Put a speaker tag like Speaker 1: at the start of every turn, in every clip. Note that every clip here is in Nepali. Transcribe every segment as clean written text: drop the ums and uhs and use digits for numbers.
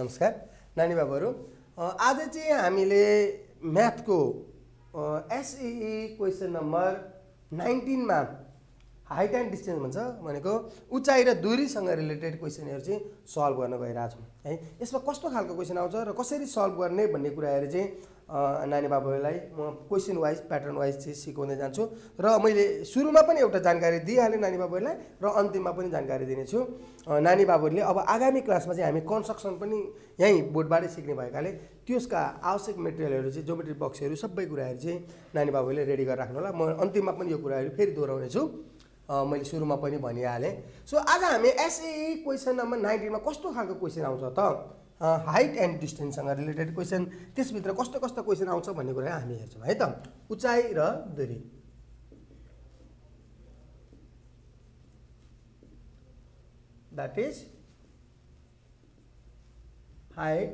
Speaker 1: नमस्कार नानी बाबुहरू। आज चाहिँ हामीले म्याथको एसईई क्वेसन नम्बर 19 मा हाइट एन्ड डिस्टेन्स भन्छ भनेको उचाइ र दूरीसँग रिलेटेड क्वेसनहरु चाहिँ सल्भ गर्न गइरहेछौँ है। यसमा कस्तो खालको क्वेसन आउँछ र कसरी सल्भ गर्ने भन्ने कुराहरु चाहिँ नानी बाबुहरूलाई म क्वेसन वाइज प्याटर्न वाइज चाहिँ सिकाउँदै जान्छु र मैले सुरुमा पनि एउटा जानकारी दिइहालेँ नानी बाबुहरूलाई र अन्तिममा पनि जानकारी दिनेछु। नानी बाबुहरूले अब आगामी क्लासमा चाहिँ हामी कन्स्ट्रक्सन पनि यही बोर्डबाटै सिक्ने भएकाले त्यसका आवश्यक मेटेरियलहरु चाहिँ ज्योमेट्री बक्सहरु सबै कुराहरु चाहिँ नानी बाबुहरूले रेडी गरेर राख्नु होला। म अन्तिममा पनि यो कुराहरु फेरि दोहोऱ्याउने छु। मैले सुरुमा पनि भनिहालेँ। सो आज हामी एसईई क्वेसन नम्बर 19 मा कस्तो खालको क्वेसन आउँछ त हाइट एन्ड डिस्टेन्ससँग रिलेटेड क्वेसन, त्यसभित्र कस्तो कस्तो क्वेसन आउँछ भन्ने कुरा हामी हेर्छौँ है त। उचाइ र दूरी, that is height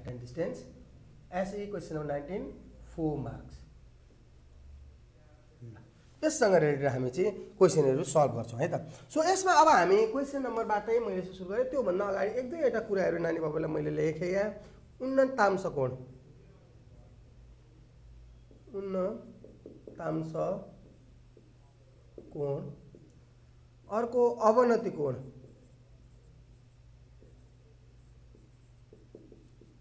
Speaker 1: and distance. SEE question number 19 4 marks. यससँग रिलेटेड हामी चाहिँ क्वेसनहरु सल्भ गर्छौँ है त। सो यसमा अब हामी क्वेसन नम्बरबाटै मैले सुरु गरेँ। त्योभन्दा अगाडि एक दुईवटा कुराहरु नानी बाबुलाई मैले लेखेँ यहाँ। उन्नतांश कोण, अर्को अवनति कोण।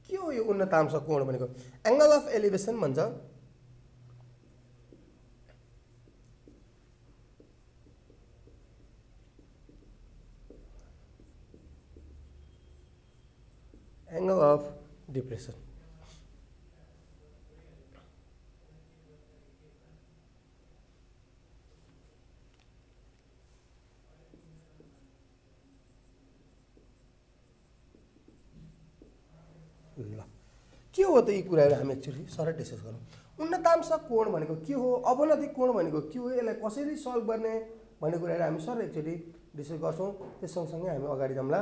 Speaker 1: के हो यो उन्नतांश कोण भनेको? एंगल अफ एलिभेसन भन्छ। Angle of depression. ल के हो त यी कुराहरु हामी एक्चुअली सरल डिस्कस गरौँ। उन्नतांश कोण भनेको के हो, अवनति कोण भनेको के हो, यसलाई कसरी सल्भ गर्ने भन्ने कुराहरु हामी सरल एक्चुअली डिस्कस गर्छौँ। त्यस सँगसँगै हामी अगाडि जाउँला।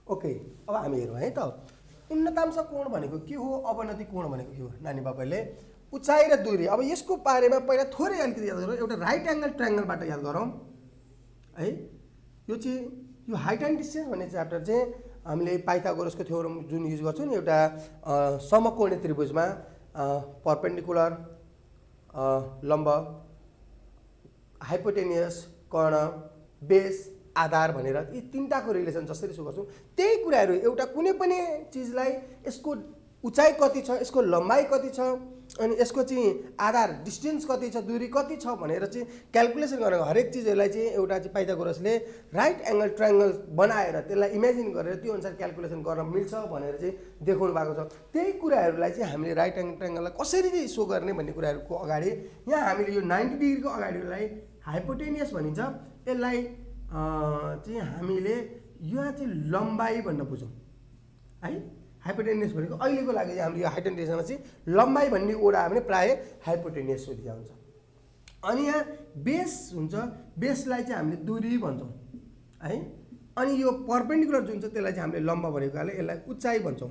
Speaker 1: ओके, अब हामी हेरौँ है त। उन्नतांश कोण भनेको के हो, अवनति कोण भनेको के हो? नानी बाबुले उचाइ र दूरी, अब यसको बारेमा पहिला थोरै अलिकति याद गरौँ। एउटा राइट एंगल ट्रायंगलबाट याद गरौँ है। यो चाहिँ यो हाइट एन्ड डिस्टेन्स भन्ने च्याप्टर चाहिँ हामीले पाइथागोरसको थ्योरम जुन युज गर्छौँ नि, एउटा समकोणी त्रिभुजमा परपेन्डिकुलर, लम्ब, हाइपोटेनियस, कर्ण, बेस, आधार भनेर यी तीनटाको रिलेसन जसरी सुरु गर्छौँ त्यही कुराहरु एउटा कुनै पनि चीजलाई यसको उचाइ कति छ, यसको लम्बाइ कति छ, अनि यसको चाहिँ आधार डिस्टेन्स कति छ, दूरी कति छ भनेर चाहिँ क्याल्कुलेसन गरेर हरेक चीजहरुलाई चाहिँ एउटा चाहिँ पाइथागोरसले राइट एंगल ट्रायंगल बनाएर त्यसलाई इमेजिन गरेर त्यो अनुसार क्याल्कुलेसन गर्न मिल्छ भनेर चाहिँ देखाउनु भएको छ। त्यही कुराहरुलाई चाहिँ हामीले राइट एंगल ट्रायंगललाई कसरी चाहिँ सो गर्ने भन्ने कुराहरुको अगाडि यहाँ हामीले यो 90 डिग्रीको अगाडिलाई हाइपोटेनियस भनिन्छ। यसलाई चाहिँ हामीले यहाँ चाहिँ लम्बाइ भन्न बुझौँ है। हाइपोटेनियस भनेको अहिलेको लागि चाहिँ हामीले यो हाइट एन्ड डिस्टेन्समा चाहिँ लम्बाइ भन्ने ओडा भने प्राय हाइपोटेनियस सोधिया हुन्छ। अनि यहाँ बेस हुन्छ, बेसलाई चाहिँ हामीले दूरी भन्छौँ है। अनि यो परपेन्डिकुलर जुन छ त्यसलाई चाहिँ हामीले लम्ब भनेकोले यसलाई उचाइ भन्छौँ।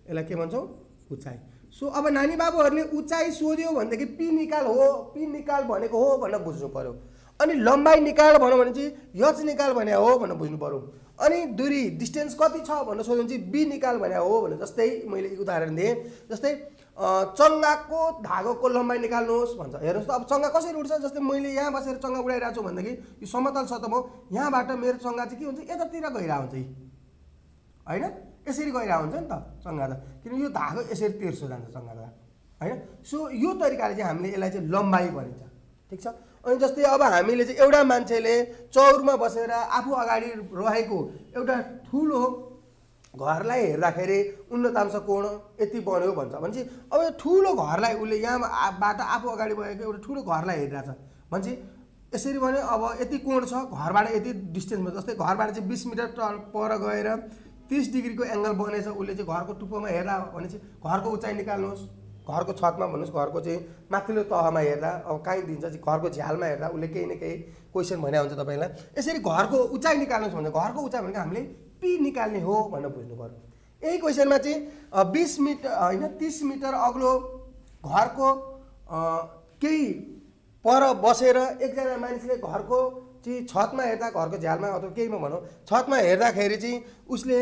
Speaker 1: यसलाई के भन्छौँ? उचाइ। सो अब नानी बाबुहरूले उचाइ सोध्यो भनेदेखि पी निकाल हो, पी निकाल भनेको हो भनेर बुझ्नु पर्यो। अनि लम्बाइ निकाल भनौँ भने चाहिँ यच निकाल भने हो भनेर बुझ्नु पर्यो। अनि दूरी डिस्टेन्स कति छ भनेर सोध्यो भने चाहिँ बी निकाल भने हो भनेर। जस्तै मैले एक उदाहरण दिएँ, जस्तै चङ्गाको धागोको लम्बाइ निकाल्नुहोस् भन्छ। हेर्नुहोस् त अब चङ्गा कसरी उड्छ? जस्तै मैले यहाँ बसेर चङ्गा उडाइरहेको छु भनेदेखि यो समतल सतह हो, यहाँबाट मेरो चङ्गा चाहिँ के हुन्छ? यतातिर गइरहेको हुन्छ हैन, यसरी गइरहेको हुन्छ नि त चङ्गा त, किनकि यो धागो यसरी तेर्सो जान्छ चङ्गा त हैन। सो यो तरिकाले चाहिँ हामीले यसलाई चाहिँ लम्बाइ भनिन्छ। ठिक छ। अनि जस्तै अब हामीले चाहिँ एउटा मान्छेले चौरमा बसेर आफू अगाडि रहेको एउटा ठुलो घरलाई हेर्दाखेरि उन्नतांश कोण यति बन्यो भन्छ भने चाहिँ अब यो ठुलो घरलाई उसले यहाँबाट आफू अगाडि भएको एउटा ठुलो घरलाई हेरिरहेछ भने चाहिँ यसरी भने अब यति कोण छ, घरबाट यति डिस्टेन्समा। जस्तै घरबाट चाहिँ 20 मिटर पर गएर 30 डिग्रीको एंगल बनेछ, उसले चाहिँ घरको टुप्पोमा हेर्दा भने चाहिँ घरको उचाइ निकाल्नुहोस्। घरको छतमा भन्नुस्, घरको चाहिँ माथिल्लो तहमा हेर्दा अब कहीँ दिन्छ चाहिँ घरको झ्यालमा हेर्दा उसले केही न केही क्वेसन भने हुन्छ तपाईलाई। यसरी घरको उचाइ निकाल्नुहोस् भन्छ। घरको उचाइ भनेको हामीले पी निकाल्ने हो भनेर बुझ्नु पर्यो। यही क्वेसनमा चाहिँ 20 मिटर होइन 30 मिटर अग्लो घरको केही पर बसेर एकजना मानिसले घरको चाहिँ छतमा हेर्दा, घरको झ्यालमा अथवा केहीमा भनौँ छतमा हेर्दाखेरि चाहिँ उसले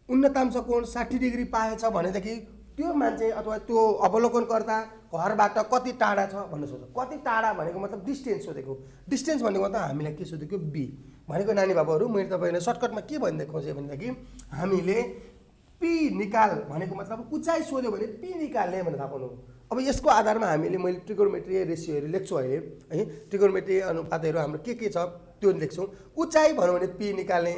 Speaker 1: उन्नतांश कोण 60 डिग्री पाएछ भनेदेखि त्यो मान्छे अथवा त्यो अवलोकनकर्ता घरबाट कति टाढा छ भन्ने सोध्छ। कति टाढा भनेको मतलब डिस्टेन्स सोधेको। डिस्टेन्स भनेको मतलब हामीलाई के सोधेको, बी भनेको। नानी बाबुहरू मैले तपाईँलाई सर्टकटमा के भनिदिएको खोजेँ भनेदेखि हामीले पी निकाल भनेको मतलब उचाइ सोध्यो भने पी निकाल्ने भनेर थाहा पाउनु। अब यसको आधारमा हामीले मैले ट्रिगोनोमेट्री रेसियोहरू लेख्छु अहिले है। ट्रिगोनोमेट्री अनुपातहरू हाम्रो के छ त्यो लेख्छौँ। उचाइ भन्यो भने पी निकाल्ने,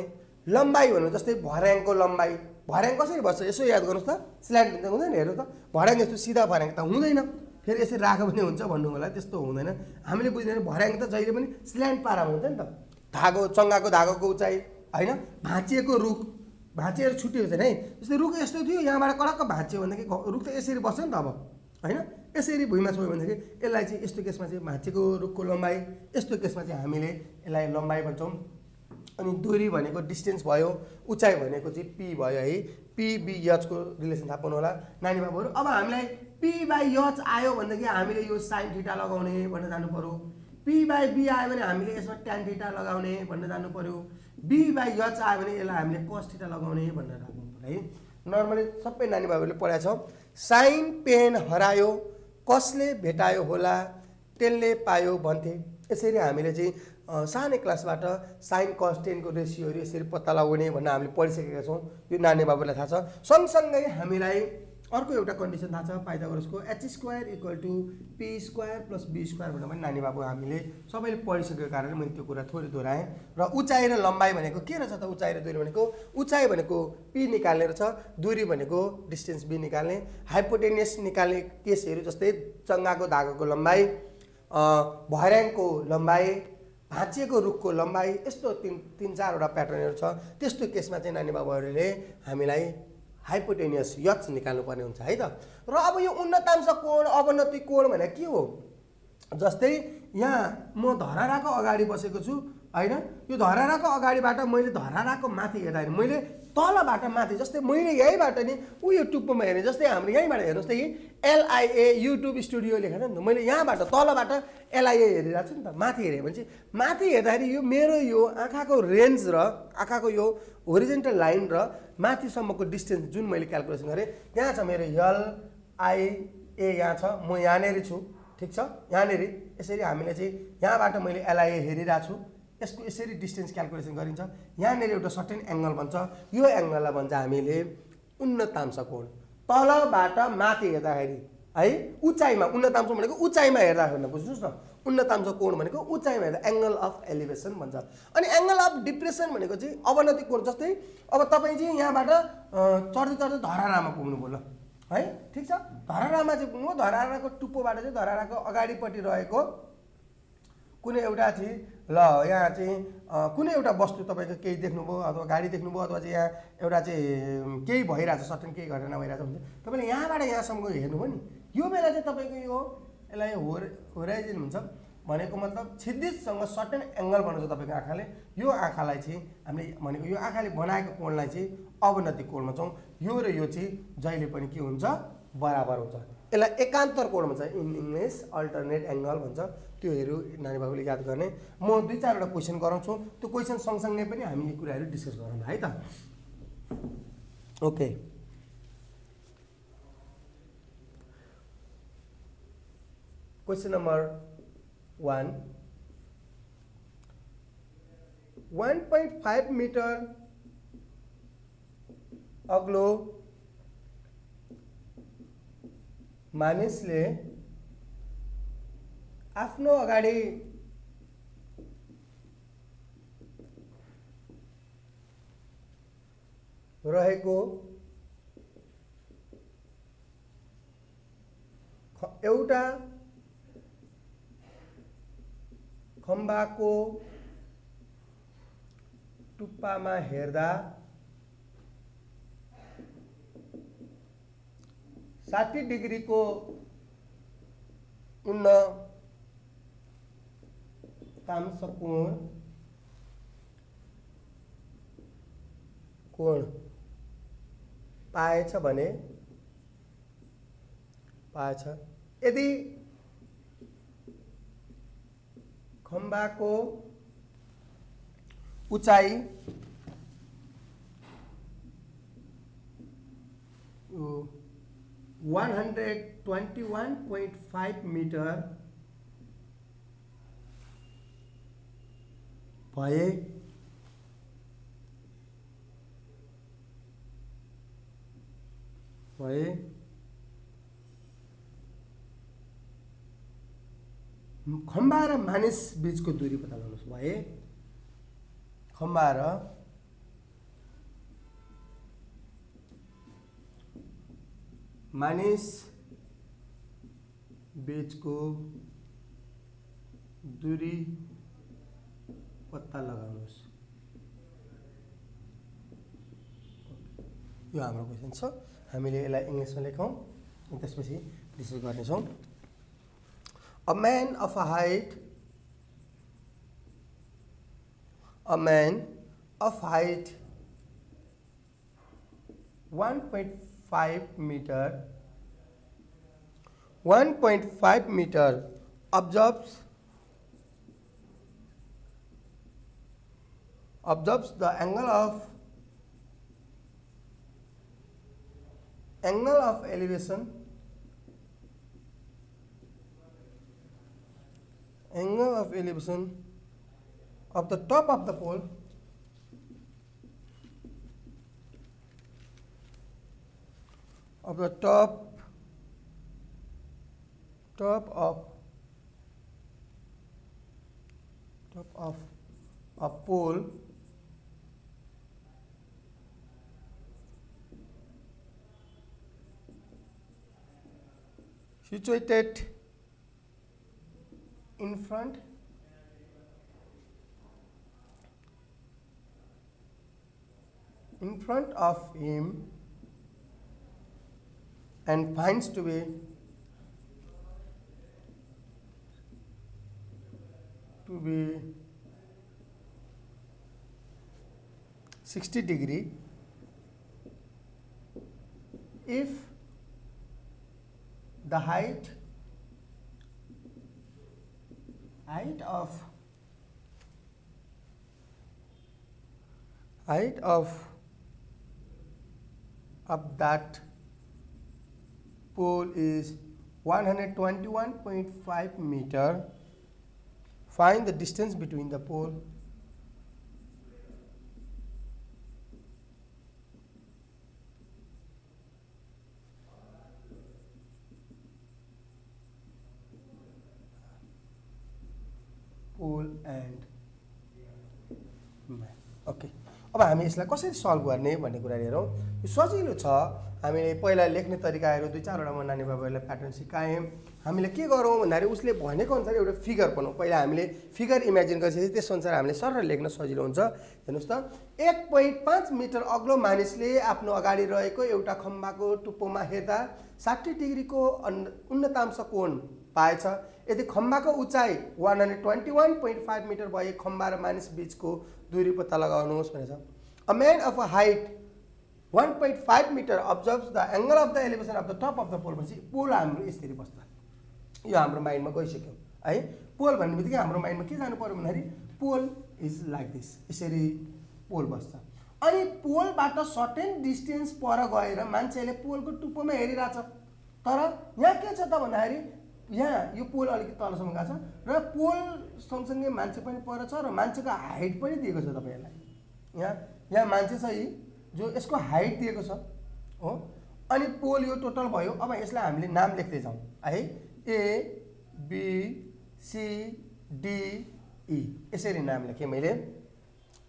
Speaker 1: लम्बाइ भन्नु जस्तै भर्याङको लम्बाइ, भर्याङ कसरी बस्छ यसो याद गर्नुहोस् त। स्ल्यान्ट हुँदैन, हेर्नु त भर्याङ यस्तो सिधा भर्याङ त हुँदैन, फेरि यसरी राख्यो भने हुन्छ भन्नु होला, त्यस्तो हुँदैन। हामीले बुझ्दैन भर्याङ त जहिले पनि स्ल्यान्ट पारामा हुन्छ नि त। धागो चङ्गाको धागोको उचाइ होइन, भाँचिएको रुख भाँचिएर छुट्टिएको छैन है। जस्तै रुख यस्तो थियो यहाँबाट कडक्क भाँच्यो भनेदेखि रुख त यसरी बस्छ नि त अब होइन। यसरी भुइँमा छोड्यो भनेदेखि यसलाई चाहिँ यस्तो केसमा चाहिँ भाँचेको रुखको लम्बाइ, यस्तो केसमा चाहिँ हामीले यसलाई लम्बाइ भन्छौँ। अनि दूरी भनेको डिस्टेन्स भयो, उचाइ भनेको चाहिँ पी भयो है। पी बी एचको रिलेसन थाहा पाउनु होला नानी बाबुहरू। अब हामीलाई पी बाई एच आयो भनेदेखि हामीले यो साइन थीटा लगाउने भनेर जानु पर्यो। पी बाई बी आयो भने हामीले यसमा ट्यान थीटा लगाउने भनेर जानु पर्यो। बी बाई एच आयो भने यसलाई हामीले कस थीटा लगाउने भनेर राख्नु पर्यो है। नर्मली सबै नानी बाबुहरूले पढाएको छ। साइन पेन हरायो कसले भेटायो होला टेनले पायो भन्थे। यसरी हामीले चाहिँ सानै क्लासबाट साइन कस टेनको रेसियोहरू यसरी पत्ता लगाउने भनेर हामीले पढिसकेका छौँ। यो नानी बाबुलाई थाहा छ। सँगसँगै हामीलाई अर्को एउटा कन्डिसन थाहा छ पाइथागोरसको h² = p² + b² भनेर पनि नानी बाबु हामीले सबैले पढिसकेको कारणले मैले त्यो कुरा थोरै दोहोऱ्याएँ। र उचाइ र लम्बाइ भनेको के रहेछ त, उचाइ र दूरी भनेको उचाइ भनेको पी निकाल्ने रहेछ, दूरी भनेको डिस्टेन्स बी निकाल्ने। हाइपोटेनियस निकाल्ने केसहरू जस्तै चङ्गाको धागोको लम्बाइ, भर्याङको लम्बाइ, भाँचिएको रुखको लम्बाइ, यस्तो तिन चारवटा प्याटर्नहरू छ। त्यस्तो केसमा चाहिँ नानी बाबुहरूले हामीलाई हाइपोटेनियस एच निकाल्नुपर्ने हुन्छ है त। र अब यो उन्नतांश कोण अवनति कोण भनेको के हो, जस्तै यहाँ म धराराको अगाडि बसेको छु होइन। यो धराराको अगाडिबाट मैले धराराको माथि हेर्दाखेरि मैले तलबाट माथि, जस्तै मैले यहीँबाट नि यो टुप्पोमा हेरेँ, जस्तै हाम्रो यहीँबाट हेर्नुहोस् त यही LIA युट्युब स्टुडियो लेखेर नि त मैले यहाँबाट तलबाट LIA हेरिरहेको छु नि त। माथि हेरेँ भने चाहिँ माथि हेर्दाखेरि यो मेरो यो आँखाको रेन्ज र आँखाको यो होरिजेन्टल लाइन र माथिसम्मको डिस्टेन्स जुन मैले क्यालकुलेसन गरेँ त्यहाँ छ मेरो LIA, यहाँ छ, म यहाँनिर छु ठिक छ यहाँनिर। यसरी हामीले चाहिँ यहाँबाट मैले LIA हेरिरहेको छु, यसको यसरी डिस्टेन्स क्यालकुलेसन गरिन्छ। यहाँनिर एउटा सर्टेन एङ्गल भन्छ, यो एङ्गललाई भन्छ हामीले उन्नतांश कोण। तलबाट माथि हेर्दाखेरि है उचाइमा, उन्नतांश भनेको उचाइमा हेर्दाखेरि बुझ्नुहोस् न, उन्नतांश कोण भनेको उचाइमा हेर्दा एङ्गल अफ एलिभेसन भन्छ। अनि एङ्गल अफ डिप्रेसन भनेको चाहिँ अवनति कोण। जस्तै अब तपाईँ चाहिँ यहाँबाट चढ्दै चढ्दै धरारामा पुग्नुभयो ल है, ठिक छ। धरारामा चाहिँ पुग्नु, धराराको टुप्पोबाट चाहिँ धराराको अगाडिपट्टि रहेको कुनै एउटा चाहिँ ल यहाँ चाहिँ कुनै एउटा वस्तु तपाईँको केही देख्नुभयो अथवा गाडी देख्नुभयो अथवा चाहिँ यहाँ एउटा चाहिँ केही भइरहेछ, सर्टेन केही घटना भइरहेछ भने तपाईँले यहाँबाट यहाँसम्म हेर्नुभयो नि, यो बेला चाहिँ तपाईँको यो यसलाई होराइजन हुन्छ भनेको मतलब क्षितिजसँग सर्टेन एङ्गल बनाउँछ तपाईँको आँखाले। यो आँखालाई चाहिँ हामीले भनेको यो आँखाले बनाएको कोणलाई चाहिँ अवनति कोण भन्छौँ। यो र यो चाहिँ जहिले पनि के हुन्छ, बराबर हुन्छ। यसलाई एकान्तर कोण भन्छ, इन इङ्ग्लिस अल्टरनेट एङ्गल भन्छ। त्योहरू नानी बाबुले याद गर्ने। म 2-4वटा क्वेसन गराउँछु, त्यो क्वेसन सँगसँगै पनि हामी यी कुराहरू डिस्कस गरौँ है त। ओके, क्वेसन नम्बर 1, 1.5 मिटर अग्लो मानिसले आफ्नो अगाडि रहेको एउटा खम्बाको टुप्पामा हेर्दा 60 डिग्रीको उन्नतांश कोण पाएछ भने पाएछ यदि खम्बाको उचाइ 121.5 मिटर भए खम्बा र मानिस बीचको दूरी पत्ता लगाउनुहोस् भए खम्बा र मानिस बीचको दूरी पत्ता लगाउनुहोस्। यो हाम्रो क्वेसन छ। हामीले यसलाई इङ्ग्लिसमा लेखौँ अनि त्यसपछि डिस्कस गर्नेछौँ। A man of a height 1.5 meter observes the angle of elevation of the top of the pole a pole situated in front of him and finds to be 60 degree if the height of that pole is 121.5 meter. Find the distance between the pole and man. Okay, अब हामी यसलाई कसरी सल्भ गर्ने भन्ने कुरा हेरौँ। यो सजिलो छ। हामीले पहिला लेख्ने तरिकाहरू 2-4 वटा नानी बाबुहरूलाई प्याटर्न सिकायौँ। हामीले के गरौँ भन्दाखेरि उसले भनेको अनुसार एउटा फिगर बनाउँ। पहिला हामीले फिगर इमेजिन गरेपछि त्यसअनुसार हामीले सरल लेख्न सजिलो हुन्छ। हेर्नुहोस् त, 1.5 मिटर अग्लो मानिसले आफ्नो अगाडि रहेको एउटा खम्बाको टुप्पोमा हेर्दा 60 डिग्रीको उन्नतांश कोण पाएछ। यदि खम्बाको उचाइ 121.5 मिटर भए खम्बा र मानिस बीचको दूरी पत्ता लगाउनुहोस् भनेछ। A man of a height 1.5 meter observes the angle of the elevation of the top of the pole भनेपछि पोल हाम्रो यसरी बस्छ। यो हाम्रो माइन्डमा गइसक्यो है। पोल भन्ने बित्तिकै हाम्रो माइन्डमा के जानु पर्यो भन्दाखेरि पोल इज लाइक दिस, यसरी पोल बस्छ। अनि पोलबाट सर्टेन डिस्टेन्स पर गएर मान्छेले पोलको टुप्पोमा हेरिरहेछ। तर यहाँ के छ त भन्दाखेरि यहाँ यो पोल अलिकति तलसम्म गएको छ र पोल सँगसँगै मान्छे पनि पर छ र मान्छेको हाइट पनि दिएको छ तपाईँहरूलाई। यहाँ मान्छे छ यी जो यसको हाइट दिएको छ हो। अनि पोल यो टोटल भयो। अब यसलाई हामीले नाम लेख्दै जाउँ है। A B C D E यसरी नाम लेखेँ मैले।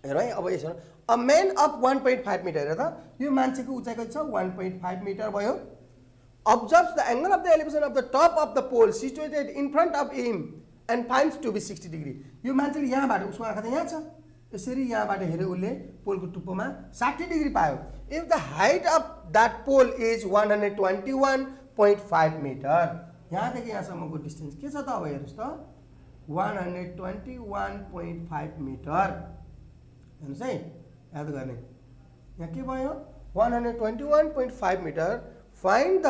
Speaker 1: हेर है, अब यसो अ मैन अफ 1.5 मिटर हेर त, यो मान्छेको उचाइ कति छ 1.5 मिटर भयो। Observes the angle of the elevation of the top of the pole situated in front of him and finds to be 60 degree. यो मान्छेले यहाँबाट उसको आँखा त यहाँ छ, यसरी यहाँबाट हेऱ्यो उसले पोलको टुप्पोमा 60 डिग्री पायो। If the height of that pole is 121.5 metre, यहाँदेखि यहाँसम्मको डिस्टेन्स के छ त? अब हेर्नुहोस् त 121.5 मिटर। हेर्नुहोस् है, याद गर्ने यहाँ के भयो 121.5 metre find the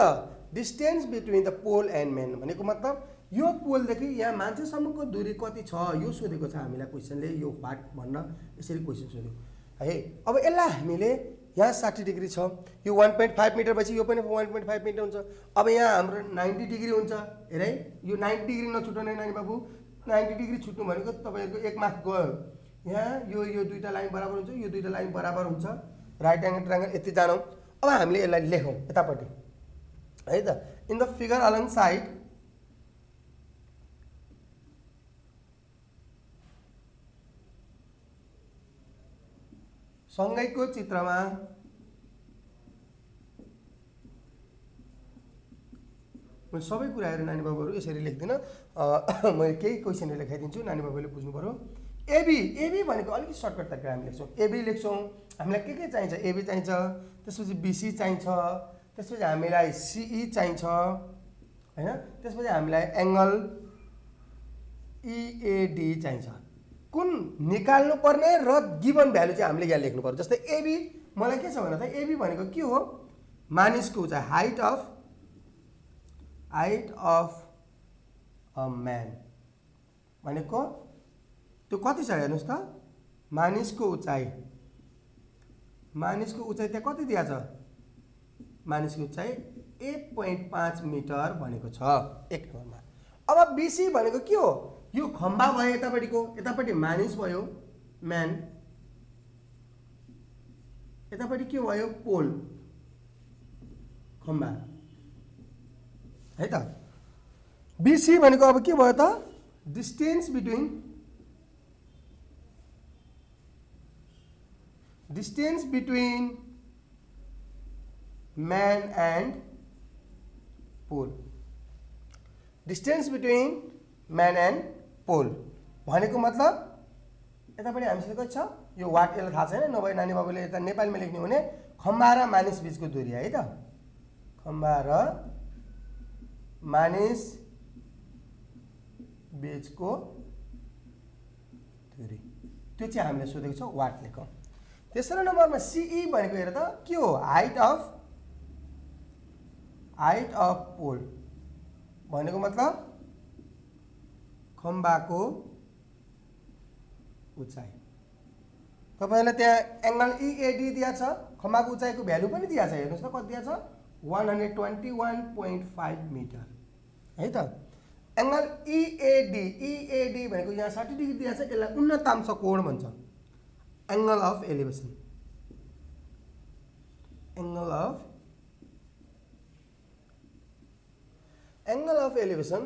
Speaker 1: distance between the pole and man भनेको मतलब यो पोलदेखि यहाँ मान्छेसम्मको दूरी कति छ यो सोधेको छ हामीलाई क्वेसनले यो वाट भन्न यसरी क्वेसन सोध्यो है। अब यसलाई हामीले यहाँ 60 डिग्री छ यो 1.5 मिटर पछि यो पनि 1.5 मिटर हुन्छ। अब यहाँ हाम्रो 90 डिग्री हुन्छ हेर है यो 90 डिग्री नछुटाउने नानी बाबु 90 डिग्री छुट्नु भनेको तपाईँहरूको एक मार्क गयो। यहाँ यो दुईटा लाइन बराबर हुन्छ यो दुईटा लाइन बराबर हुन्छ राइट एङ्गल ट्रायङ्गल यति जानौँ। अब हामीले यसलाई लेखौँ यतापट्टि है त in the figure alongside सँगैको चित्रमा मैले सबै कुराहरू नानी बाबुहरू यसरी लेख्दिनँ मैले केही क्वेसनहरू लेखाइदिन्छु नानी बाबुले बुझ्नु पऱ्यो। एबी भनेको अलिकति सर्टकट तरिकाले हामी लेख्छौँ एबी लेख्छौँ हामीलाई के चाहिन्छ एबी चाहिन्छ त्यसपछि बिसी चाहिन्छ त्यसपछि हामीलाई सिई चाहिन्छ हैन त्यसपछि हामीलाई एङ्गल इएडी चाहिन्छ। कुन निकाल्नु पर्ने र गिभन भ्यालु चाहिँ हामीले यहाँ लेख्नु पर्यो। जस्तै एबी मलाई के छ भने त एबी भनेको के हो मानिसको उचाइ हाइट अफ अ म्यान भनेको त्यो कति छ हेर्नुहोस् त मानिसको उचाइ त्यहाँ कति दिया छ मानिसको उचाइ 1.5 मिटर भनेको छ एक नम्बरमा। अब बिसी भनेको के हो यो खम्बा भयो यतापट्टि मानिस भयो म्यान यतापट्टि के भयो पोल खम्बा है त। बिसी भनेको अब के भयो त distance between man and pole distance between man and pole भनेको मतलब यतापट्टि हामीसँग कति छ यो वाट यसलाई थाहा छैन नभए नानी बाबुले यता नेपालीमा लेख्नु भने खम्बा र मानिस बिचको दूरी है त खम्बा र मानिस बिचको दूरी त्यो चाहिँ हामीले सोधेको छ वाट लेखौँ। तेस्रो नम्बरमा सिई भनेको हेर त के हो हाइट अफ पोल भनेको मतलब खम्बाको उचाइ तपाईलाई त्यहाँ एङ्गल इएडी दिया छ खम्बाको उचाइको भ्यालु पनि दिया छ हेर्नुहोस् त कति दिया छ 121.5 मिटर है त। एङ्गल इएडी भनेको यहाँ 60 डिग्री दिया छ यसलाई उन्नतांश कोण भन्छ एङ्गल अफ एलिभेसन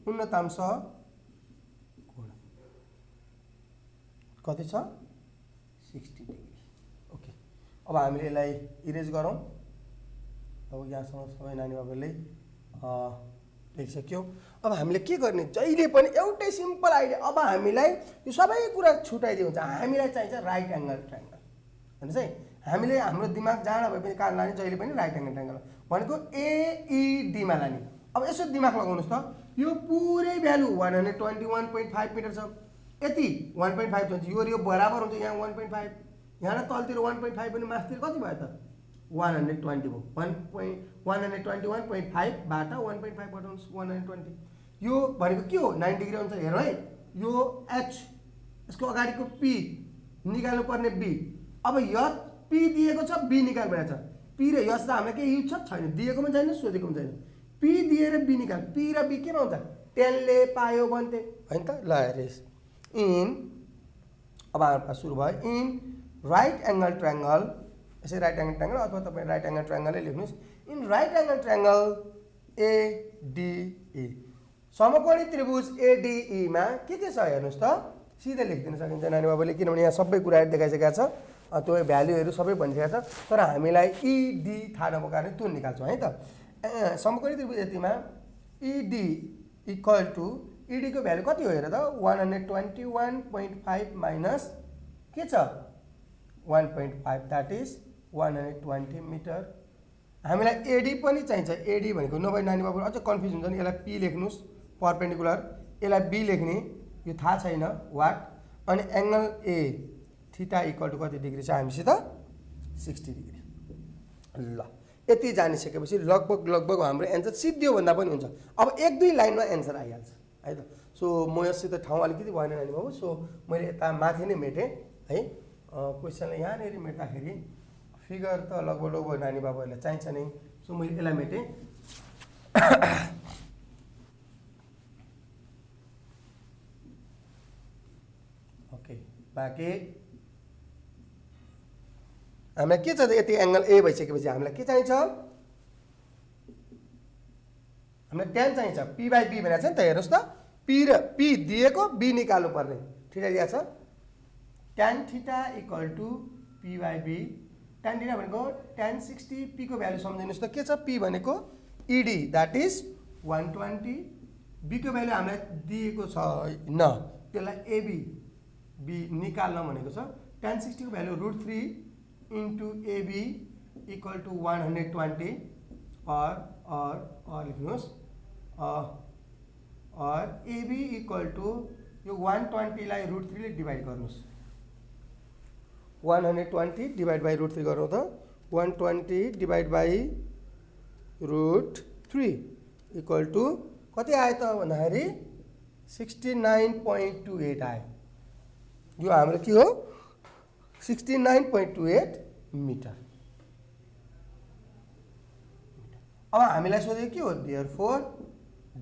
Speaker 1: उन्नतांश कोण कति छ 60 डिग्री। ओके अब हामीले यसलाई इरेज गरौँ। अब यहाँसम्म सबै नानी बाबुले लेखिसक्यो। अब हामीले के गर्ने जहिले पनि एउटै सिम्पल आइडिया अब हामीलाई यो सबै कुरा छुटाइदियो हुन्छ हामीलाई चाहिन्छ राइट एङ्गल ट्रायङ्गल हेर्नुहोस् है हामीले हाम्रो दिमाग जहाँ भए पनि कहाँ लाने जहिले पनि राइट एङ्गल ट्रायङ्गल भनेको एइडीमा लाने। अब यसो दिमाग लगाउनुहोस् त यो पुरै भ्यालु 121.5 मिटर छ यति 1.5 छ यो बराबर हुन्छ यहाँ 1.5 यहाँ तलतिर 1.5 पनि माथितिर कति भयो त 120 भयो 121.5 बाट 1.5 घटाउनुहोस् 120 यो भनेको के हो 90 डिग्री हुन्छ हेर है यो एच यसको अगाडिको पी निकाल्नु पर्ने बी। अब यस पी दिएको छ बी निकाल्नु छ पी र यस त हामीलाई के युज छ छैन दिएको पनि छैन सोधेको पनि छैन पी दिएर बी निकाल पी र बी केमा हुन्छ 10 ले पायो भन्थे हैन त ल हेर्नुस् इन अब हाम्रो सुरु भयो इन राइट एङ्गल ट्रायङ्गल यसै राइट एङ्गल ट्रायङ्गल अथवा तपाईँ राइट एङ्गल ट्रायङ्गलै लेख्नुहोस् इन राइट एङ्गल ट्रायङ्गल एडिई समकोणी त्रिभुज एडिई मा के छ हेर्नुहोस् त सिधै लेखिदिन सकिन्छ नानी बाबुले किनभने यहाँ सबै कुराहरू देखाइसकेका छ त्यो भ्यालुहरू सबै भनिसकेका छ तर हामीलाई इडी थाहा नभएको कारणले त्यो निकाल्छौँ है त। समकोणी त्रिभुज एडिईमा इडी इक्वल टु इडीको भ्यालु कति हो हेर त 121.5 माइनस के छ 1.5 द्याट इज 120 मिटर। हामीलाई एडी पनि चाहिन्छ एडी भनेको नभए नानी बाबु अझ कन्फ्युज हुन्छ नि यसलाई पी लेख्नुहोस् परपेन्डिकुलर यसलाई बी लेख्ने, यो थाहा छैन वाट, अनि angle A theta equal to कति डिग्री छ हामीसित 60 डिग्री। ल यति जानिसकेपछि लगभग हाम्रो एन्सर सिद्धियो भन्दा पनि हुन्छ। अब 1-2 लाइनमा एन्सर आइहाल्छ है त। सो म यसित ठाउँ अलिकति भएन नानी बाबु, सो मैले यता माथि नै मेटेँ है। क्वेसनलाई यहाँनिर मेट्दाखेरि फिगर त लगभग नानी बाबुहरूलाई चाहिन्छ नै, सो मैले यसलाई मेटेँ। ओके, बाँकी हामीलाई के छ त, यति एङ्गल ए भइसकेपछि हामीलाई के चाहिन्छ, हामीलाई ट्यान चाहिन्छ। पी बाई बी भनेको छ नि त, हेर्नुहोस् त, पी र पी दिएको, बी निकाल्नु पर्ने, ठिक दिएको छ। Tan theta equal to P by B. Tan theta भनेको ट्यान 60, पी को भ्यालु सम्झिनुहोस् त के छ, पी भनेको इडी द्याट इज 120, बी को भ्यालु हामीलाई दिएको छैन, त्यसलाई एबी बी निकाल्न भनेको छ। ट्यान 60 को value √3 into AB equal to 120, और लेख्नुहोस्, और एबी इक्वल टु यो 120 लाई √3 ले डिभाइड गर्नुहोस्, 120 डिभाइड बाई √3 गरौँ त, 120 डिभाइड बाई √3 इक्वल टु कति आयो त भन्दाखेरि 69.28 आयो। यो हाम्रो के हो, 69.28 मिटर। अब हामीलाई सोधेको के हो, therefore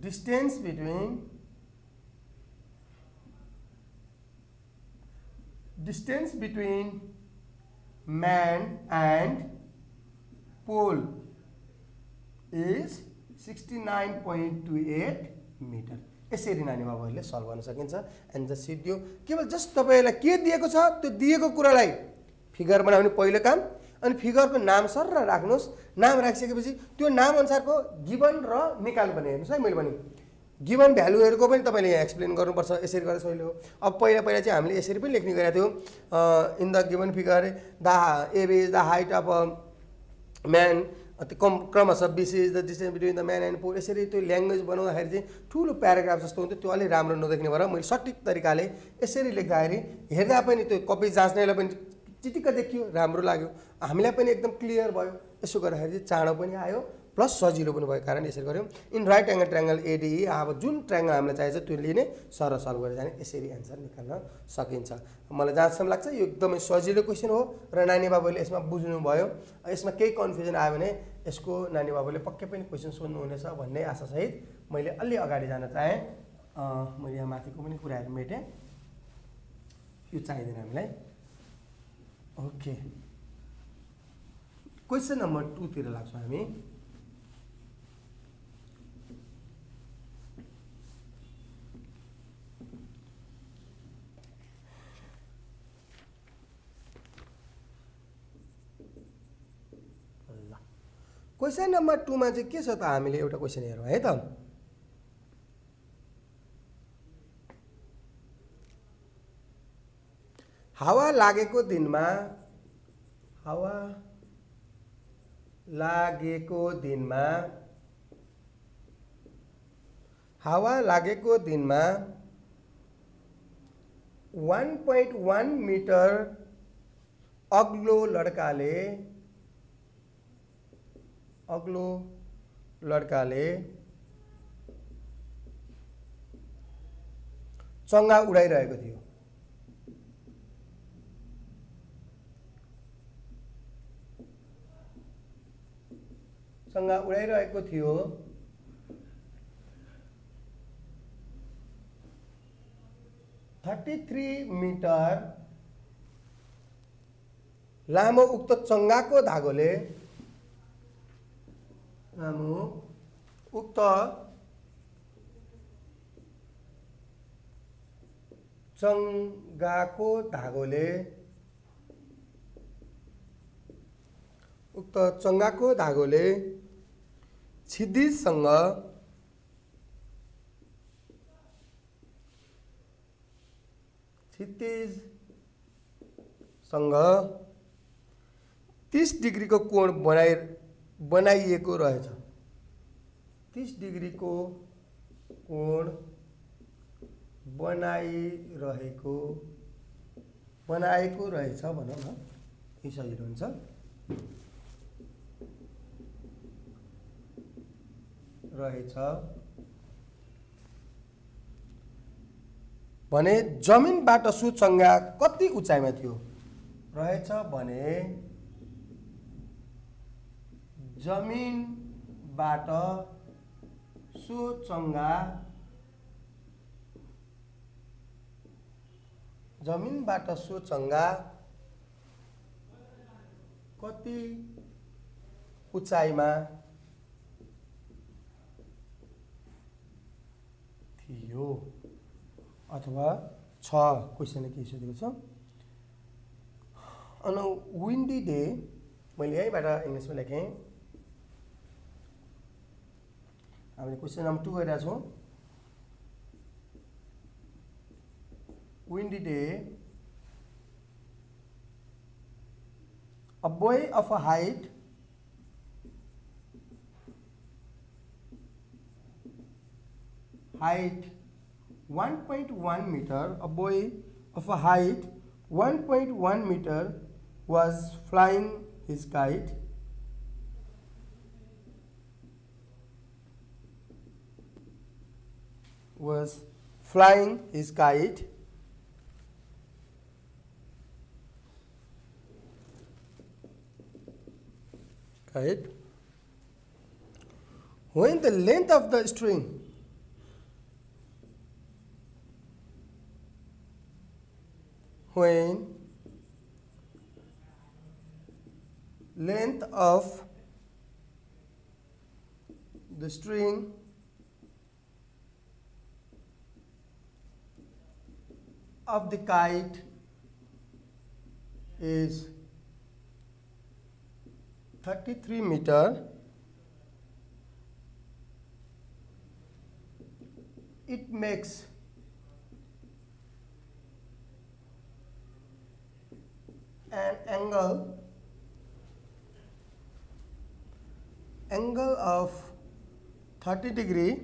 Speaker 1: distance between man and pole is 69.28 metre. यसरी नानी बाबुहरूले सल्भ गर्न सकिन्छ। एन्सर सिद्धियो। केवल जस्ट तपाईँलाई के दिएको छ त्यो दिएको कुरालाई फिगर बनाउने पहिलो काम, अनि फिगरको नाम सर राख्नुहोस्। नाम राखिसकेपछि त्यो नाम अनुसारको गिभन र निकाल्नुपर्ने। हेर्नुहोस् है, मैले भने गिभन भ्यालुहरूको पनि तपाईँले यहाँ एक्सप्लेन गर्नुपर्छ, यसरी गरेर सहिले हो। अब पहिला चाहिँ हामीले यसरी पनि लेख्ने गरेका थियौँ, in the given figure the AB is the height of man, क्रमशः BC is the distance between the man and pole. यसरी त्यो ल्याङ्ग्वेज बनाउँदाखेरि चाहिँ ठुलो प्याराग्राफ जस्तो हुन्थ्यो, त्यो अलिक राम्रो नदेख्ने भएर मैले सठिक तरिकाले यसरी लेख्दाखेरि हेर्दा पनि त्यो कपी जाँच्नेलाई पनि चिटिक्क देखियो, राम्रो लाग्यो, हामीलाई पनि एकदम क्लियर भयो। यसो गर्दाखेरि चाहिँ चाँडो पनि आयो प्लस सजिलो पनि भएको कारण यसरी गऱ्यौँ। इन राइट एङ्गल ट्रायङ्गल एडिई, अब जुन ट्रायङ्गल हामीलाई चाहिन्छ त्यो लिने, सर सल्भ गरेर जाने, यसरी एन्सर निकाल्न सकिन्छ। मलाई जहाँसम्म लाग्छ यो एकदमै सजिलो क्वेसन हो र नानी बाबुले यसमा बुझ्नुभयो। यसमा केही कन्फ्युजन आयो भने यसको नानी बाबुले पक्कै पनि क्वेसन सोध्नुहुनेछ भन्ने आशासहित मैले अलि अगाडि जान चाहेँ। मैले यहाँ माथिको पनि कुराहरू मेटेँ, यो चाहिँदैन हामीलाई। ओके, क्वेसन नम्बर 2 तिर लाग्छौँ हामी। क्वेसन नम्बर 2 मा चाहिँ के छ त, हामीले एउटा क्वेसन हेरौँ है त। हावा लागेको दिनमा हावा लागेको दिनमा 1.1 मिटर अग्लो लड्काले चङ्गा उडाइरहेको थियो। चङ्गा उडाइरहेको थियो। 33 मिटर लामो उक्त चङ्गाको धागोले उक्त चङ्गाको धागोले क्षितिजसँग 30 डिग्रीको कोण बनाइएको रहेछ। 30 डिग्रीको कोण बनाएको रहेछ भनौँ न, यो सजिलो हुन्छ। रहेछ भने जमिनबाट सुचङ्गा कति उचाइमा थियो? रहेछ भने जमिनबाट सुचङ्गा कति उचाइमा थियो अथवा छ। क्वेसन के सोधेको छ? अन विन्डी डे, मैले यहीँबाट इङ्ग्लिसमा लेखेँ। हामीले क्वेसन नम्बर 2 गरिरहेको छौँ। Windy day, a boy of a height 1.1 meter, a boy of a height 1.1 meter was flying his kite. When the length of the string of the kite is 33 meter, it makes an angle of 30 degree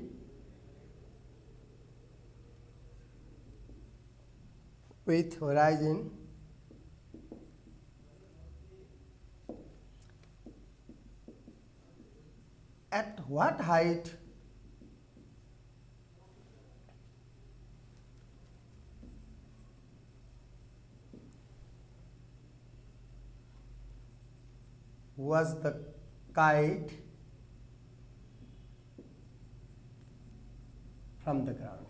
Speaker 1: with horizon at what height was the kite from the ground?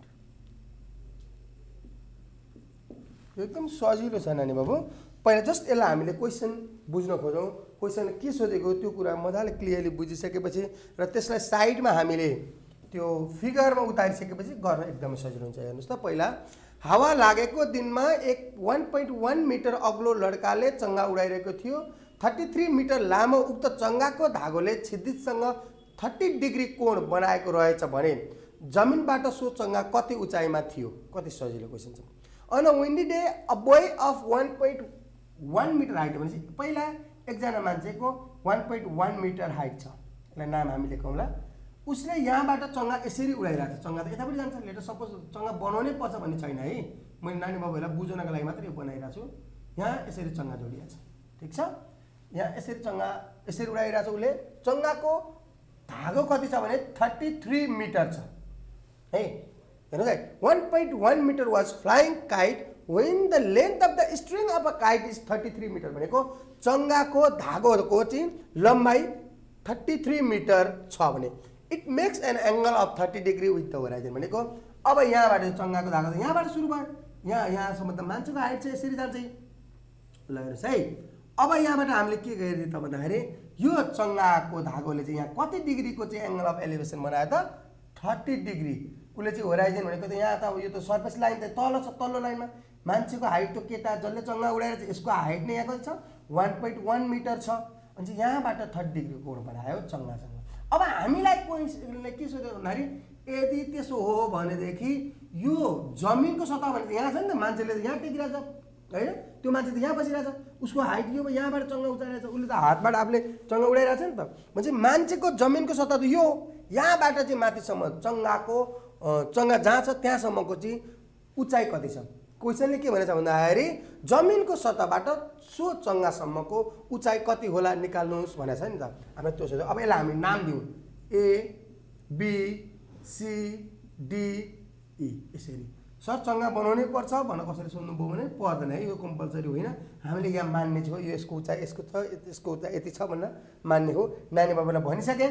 Speaker 1: एकदम सजिलो छ नानी बाबु। पहिला जस्ट यसलाई हामीले क्वेसन बुझ्न खोजौँ, क्वेसन के सोधेको त्यो कुरा मजाले क्लियरली बुझिसकेपछि र त्यसलाई साइडमा हामीले त्यो फिगरमा उतारिसकेपछि गर्न एकदमै सजिलो हुन्छ। हेर्नुहोस् त, पहिला हावा लागेको दिनमा एक 1.1 मिटर अग्लो लड्काले चङ्गा उडाइरहेको थियो। 33 मिटर लामो उक्त चङ्गाको धागोले क्षितिजसँग 30 डिग्री कोण बनाएको रहेछ भने जमिनबाट सो चङ्गा कति उचाइमा थियो? कति सजिलो क्वेसन छ। On windy day a boy of 1.1 metre height भनेपछि पहिला एकजना मान्छेको 1.1 मिटर हाइट छ, यसलाई नाम हामी लेखौँला। उसले यहाँबाट चङ्गा यसरी उडाइरहेको छ। चङ्गा त यतापट्टि जान्छ, लेटर सपोज चङ्गा बनाउनै पर्छ भन्ने छैन है, मैले नानी बाबुहरूलाई बुझ्नको लागि मात्रै यो बनाइरहेको छु। यहाँ यसरी चङ्गा जोडिएको छ, ठिक छ। यहाँ यसरी चङ्गा यसरी उडाइरहेको छ उसले। चङ्गाको धागो कति छ भने 33 मिटर छ है। हेर्नुहोस् है, 1.1 metre was flying kite when the length of the string of a kite is 33 metre भनेको चङ्गाको धागोको चाहिँ लम्बाइ 33 मिटर छ भने it makes an angle of 30 degree with the horizon भनेको अब यहाँबाट चङ्गाको धागो त यहाँबाट सुरु भयो, यहाँसम्म त मान्छेको हाइट चाहिँ यसरी जान्छ। ल हेर्नुहोस् है, अब यहाँबाट हामीले के गरिदियो त भन्दाखेरि यो चङ्गाको धागोले चाहिँ यहाँ कति डिग्रीको चाहिँ एङ्गल अफ एलिभेसन बनायो त? 30 डिग्री। उसले चाहिँ होराइजन भनेको त यहाँ त अब यो त सर्फेस लाइन त तल छ, तल्लो लाइनमा मान्छेको हाइट त केटा जसले चङ्गा उडाएर चाहिँ यसको हाइट नै यहाँ कति छ? 1.1 मिटर छ। अनि चाहिँ यहाँबाट 30 डिग्री कोण बनायो चङ्गासँग। अब हामीलाई कोइले के सोध्यो भन्दाखेरि यदि त्यसो हो भनेदेखि यो जमिनको सतह भनेको यहाँ छ नि त, मान्छेले त यहाँ टेकिरहेछ होइन, त्यो मान्छे त यहाँ बसिरहेछ, उसको हाइट यो यहाँबाट चङ्गा उचाइरहेछ, उसले त हातबाट आफूले चङ्गा उडाइरहेछ नि त। भनेपछि मान्छेको जमिनको सतह त यो, यहाँबाट चाहिँ माथिसम्म चङ्गा जहाँ छ त्यहाँसम्मको चाहिँ उचाइ कति छ। क्वेसनले के भनेछ भन्दाखेरि जमिनको सतहबाट सो चङ्गासम्मको उचाइ कति होला निकाल्नुहोस् भनेको छ नि त। हामीले त्यो सोध्यो। अब यसलाई हामी नाम दिउँ A B C D E यसरी। सर चङ्गा बनाउनै पर्छ भनेर कसरी सोध्नुभयो भने पर्दैन है, यो कम्पलसरी होइन। हामीले यहाँ मान्ने छ यो यसको उचाइ यसको छ यसको उचाइ यति छ भनेर मान्ने हो। नानी बाबुलाई भनिसकेँ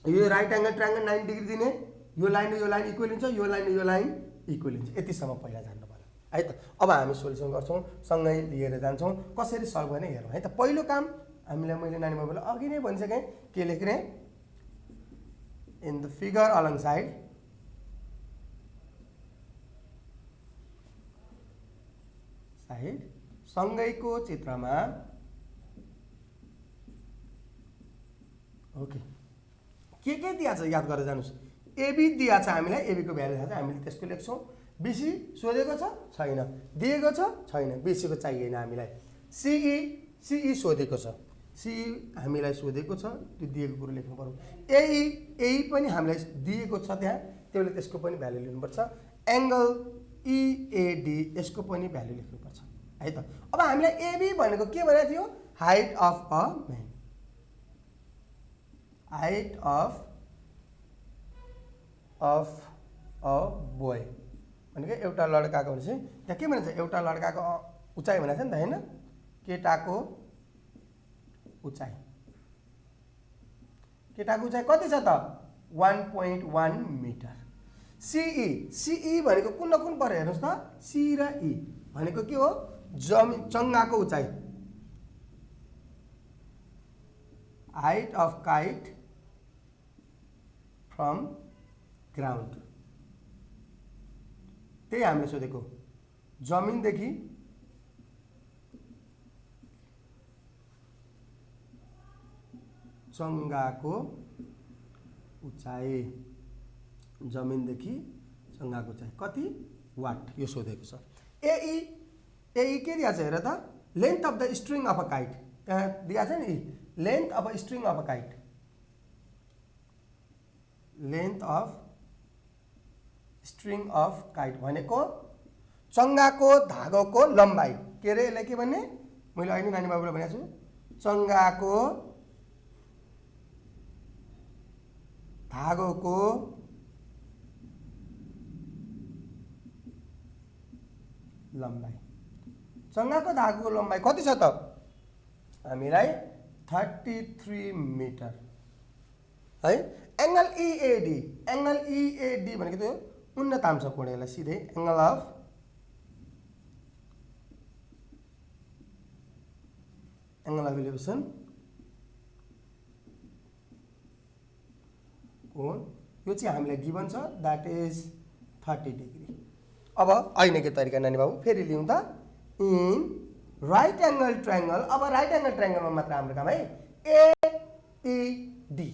Speaker 1: यो राइट एङ्गल ट्रायङ्गल 90 डिग्री दिने, यो लाइन र यो लाइन इक्वल हुन्छ, यो लाइन र यो लाइन इक्वल हुन्छ, यतिसम्म पहिला जान्नु पर्यो है त। अब हामी सोल्युसन गर्छौँ, सँगै लिएर जान्छौँ, कसरी सल्भ गर्ने हेरौँ है त। पहिलो काम हामीलाई मैले नानी बाबुलाई अघि नै भनिसकेँ के लेख्ने in the figure alongside सँगैको चित्रमा ओके के दिया छ याद गरेर जानुस्। एबी दिया छ हामीलाई, एबीको भ्यालु थाहा छ, हामीले त्यसको लेख्छौँ। बीसी सोधेको छ छैन, दिएको छ छैन, बीसीको चाहिएन हामीलाई। सिई सोधेको छ, सिई हामीलाई सोधेको छ, त्यो दिएको कुरो लेख्नु पर्यो। एई पनि हामीलाई दिएको छ त्यहाँ, त्यसले त्यसको पनि भ्यालु लिनुपर्छ। एङ्गल इएडी यसको पनि भ्यालु लेख्नुपर्छ है त। अब हामीलाई एबी भनेको के भनेको थियो, height of a man, height of a boy भनेको एउटा लड्काको भनेपछि त्यहाँ के भन्छ, एउटा लड्काको उचाइ भनेको छ नि त होइन, केटाको उचाइ, केटाको उचाइ कति छ त 1.1 मिटर। सिई भनेको कुन न कुन पर्यो हेर्नुहोस् त, सी र ई भनेको के हो, चङ्गाको उचाइ, height of kite from ground, त्यही हामीले सोधेको, जमिनदेखि चङ्गाको उचाइ, जमिनदेखि चङ्गाको उचाइ कति वाट यो सोधेको छ। एई के दिया छ हेर त, length of the string of a kite, त्यहाँ दिया छ नि length of a string of a kite, length of string of kite भनेको चङ्गाको धागोको लम्बाइ। के अरे यसलाई के भन्ने, मैले अहिले नानी बाबुलाई भनेको छु, चङ्गाको धागोको लम्बाइ, चङ्गाको धागोको लम्बाइ कति छ त हामीलाई 33 मिटर है। एङ्गल इएडी भनेको त्यो उन्नतांश कोण, यसलाई सिधै एङ्गल अफ एलिभेसन कोण, यो चाहिँ हामीलाई गिभन छ, द्याट इज 30 डिग्री। अब ऐनेको तरिका नानी बाबु फेरि लिउँ त, इन राइट एङ्गल ट्रायङ्गल। अब राइट एङ्गल ट्रायङ्गलमा मात्र हाम्रो काम है, एइडी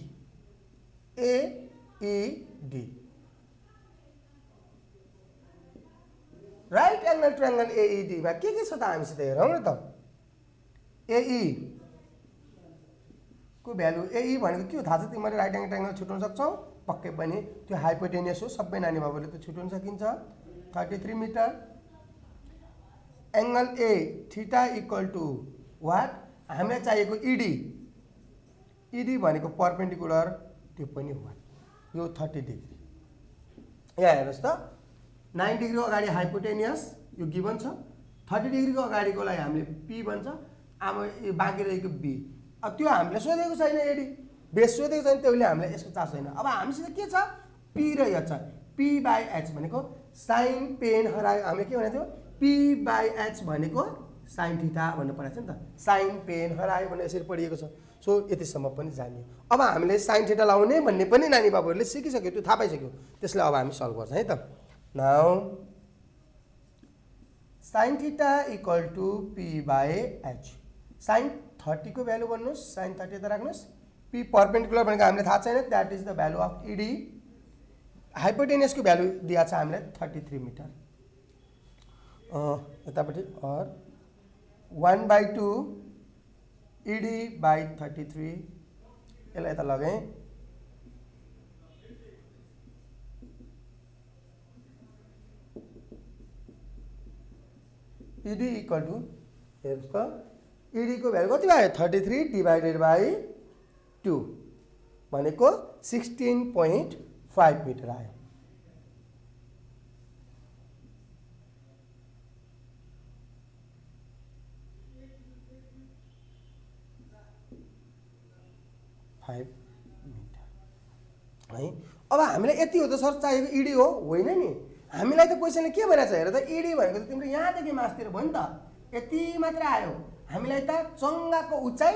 Speaker 1: राइट एङ्गल ट्रायङ्गल एइडीमा के छ त हामीसित हेरौँ न त। एई को भ्यालु, एई भनेको के हो थाहा छ तिमीले, राइट एङ्गल ट्रायङ्गल छुट्याउन सक्छौ पक्कै पनि, त्यो हाइपोटेनियस हो, सबै नानी बाबुले त छुट्याउन सकिन्छ, 33 metre. Angle A theta equal to what, हामीलाई चाहिएको इडी भनेको परपेन्डिकुलर, त्यो पनि वाट, यो 30 डिग्री। यहाँ हेर्नुहोस् त 9 डिग्रीको अगाडि हाइपोटेनियस यो गिभन छ, 30 डिग्रीको अगाडिकोलाई हामीले पी भन्छ, अब बाँकी रहेको बी। अब त्यो हामीले सोधेको छैन, एडी बेस सोधेको छैन, त्यसले हामीलाई यसको चार्ज छैन। अब हामीसित के छ, पी र एच छ, पी बाई एच भनेको साइन पेन हरायो, हामीले के भनेको थियो, पी बाई एच भनेको साइन थीटा भन्नु परेको छ नि त, साइन पेन हरायो भनेर यसरी पढिएको छ। सो यतिसम्म पनि जानियो। अब हामीले साइन थीटा लाउने भन्ने पनि नानी बाबुहरूले सिकिसक्यो, त्यो थाहा पाइसक्यो, त्यसलाई अब हामी सल्भ गर्छौँ है त। Now sine theta equal to P by H, sine 30 को भ्यालु भन्नुहोस्, साइन 30 त राख्नुहोस्, पी परपेन्डिकुलर भनेको हामीले थाहा छैन, that is the value of ED, हाइपोटेनियसको भ्यालु दिया छ हामीलाई 33 मिटर। यतापट्टि और 1/2 इडी बाई 33, यसलाई यता लगाएँ, इडी इक्वल टु हेर्नुहोस् त इडीको भ्यालु कति भयो 33 डिभाइडेड बाई 2 भनेको 16.5 मिटर आयो। है अब हामीलाई यति हो त सर चाहिएको इडी हो होइन नि। हामीलाई त क्वेसनले के भनेको छ हेर त इडी भनेको त तिम्रो यहाँदेखि मासतिर भयो नि त यति मात्र आयो। हामीलाई त चङ्गाको उचाइ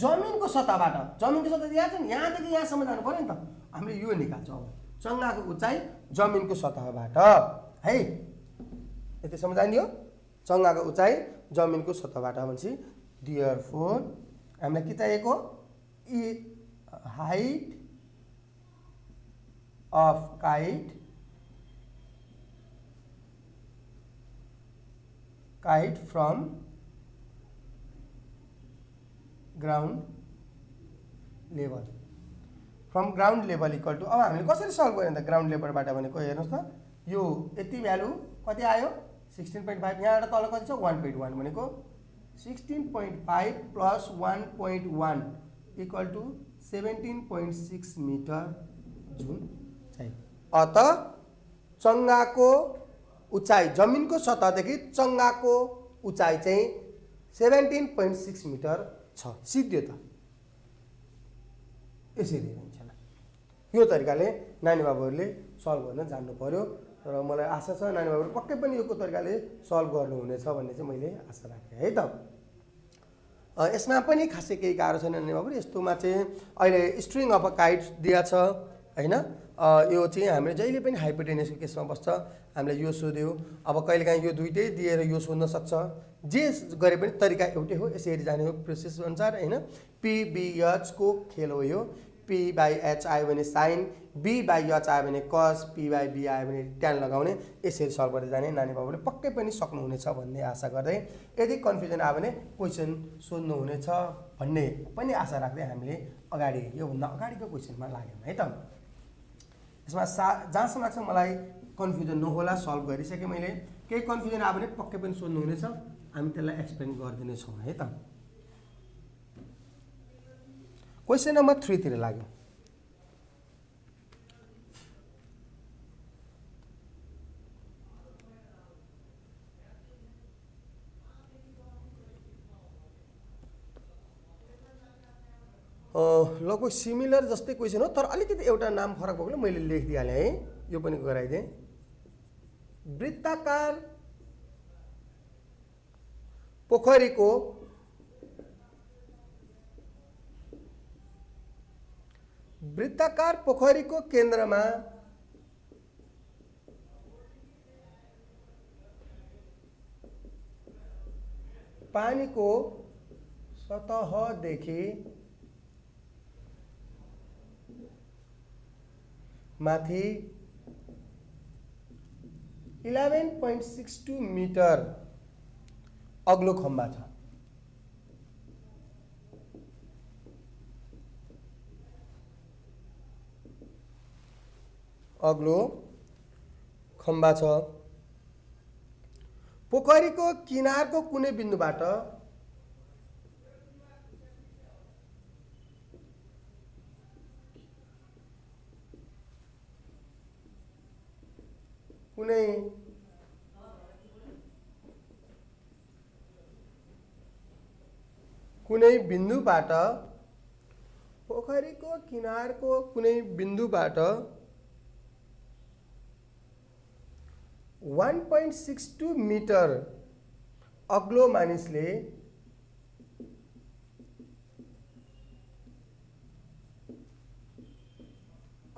Speaker 1: जमिनको सतहबाट जमिनको सतह यहाँ छ नि यहाँदेखि यहाँसम्म जानु पर्यो नि त। हामीले यो निकाल्छौँ अब चङ्गाको उचाइ जमिनको सतहबाट है यतिसम्म जानियो चङ्गाको उचाइ जमिनको सतहबाट भनेपछि देयरफोर हामीलाई के चाहिएको height of kite from ground level equal to अब हामीले कसरी सल्भ गर्यो त ग्राउन्ड लेभलबाट भनेको हेर्नुहोस् त यो यति भ्यालु कति आयो 16.5 यहाँबाट तल कति छ 1.1 भनेको 16.5 प्लस 1.1 इक्वल टु 17.6 मिटर जुन चाहिँ अत चङ्गाको उचाइ जमिनको सतहदेखि चङ्गाको उचाइ चाहिँ 17.6 मिटर छ। सिद्धियो त यसरी हुन्छ यो तरिकाले नानी बाबुहरूले सल्भ गर्न जान्नु पर्यो र मलाई आशा छ नानी बाबुहरू पक्कै पनि यो तरिकाले सल्भ गर्नुहुनेछ भन्ने चाहिँ मैले आशा राखेँ है त। यसमा पनि खासै केही गाह्रो छैन नानी बाबु। यस्तोमा चाहिँ अहिले स्ट्रिङ अफ अ काइट दिया छ हैन। यो चाहिँ हामीले जहिले पनि हाइपोटेनसको केसमा बस्छ हामीले यो सोध्यो अब कहिलेकाहीँ यो दुइटै दिएर यो सोध्न सक्छ जे गरे पनि तरिका एउटै हो यसरी जाने हो प्रोसेस अनुसार हैन। PBH को खेल हो यो P/H आयो भने साइन B/H आयो भने कस P/B आयो भने ट्यान लगाउने यसरी सल्भ गर्दै जाने नानी बाबुले पक्कै पनि सक्नुहुनेछ भन्ने आशा गर्दै यदि कन्फ्युजन आयो भने क्वेसन सोध्नुहुनेछ भन्ने पनि आशा राख्दै हामीले अगाडि योभन्दा अगाडिको क्वेसनमा लाग्यौँ है त। यसमा जहाँसम्म लाग्छ मलाई कन्फ्युजन नहोला सल्भ गरिसकेँ मैले। केही कन्फ्युजन आयो भने पक्कै पनि सोध्नुहुनेछ हामी त्यसलाई एक्सप्लेन गरिदिनेछौँ है त। क्वेसन नम्बर 3 तिर लाग्यो। लगभग सिमिलर जस्तै क्वेसन हो तर अलिकति एउटा नाम फरक भएकोले मैले लेखिदिइहालेँ है यो पनि गराइदिएँ। वृत्ताकार पोखरीको केन्द्रमा पानीको सतहदेखि माथि 11.62 मिटर अग्लो खम्बा छ। अग्लो खम्बा छ। पोखरीको किनारको कुनै बिन्दुबाट कुनै बिन्दुबाट पोखरीको किनारको कुनै बिन्दुबाट 1.62 मिटर अग्लो मानिसले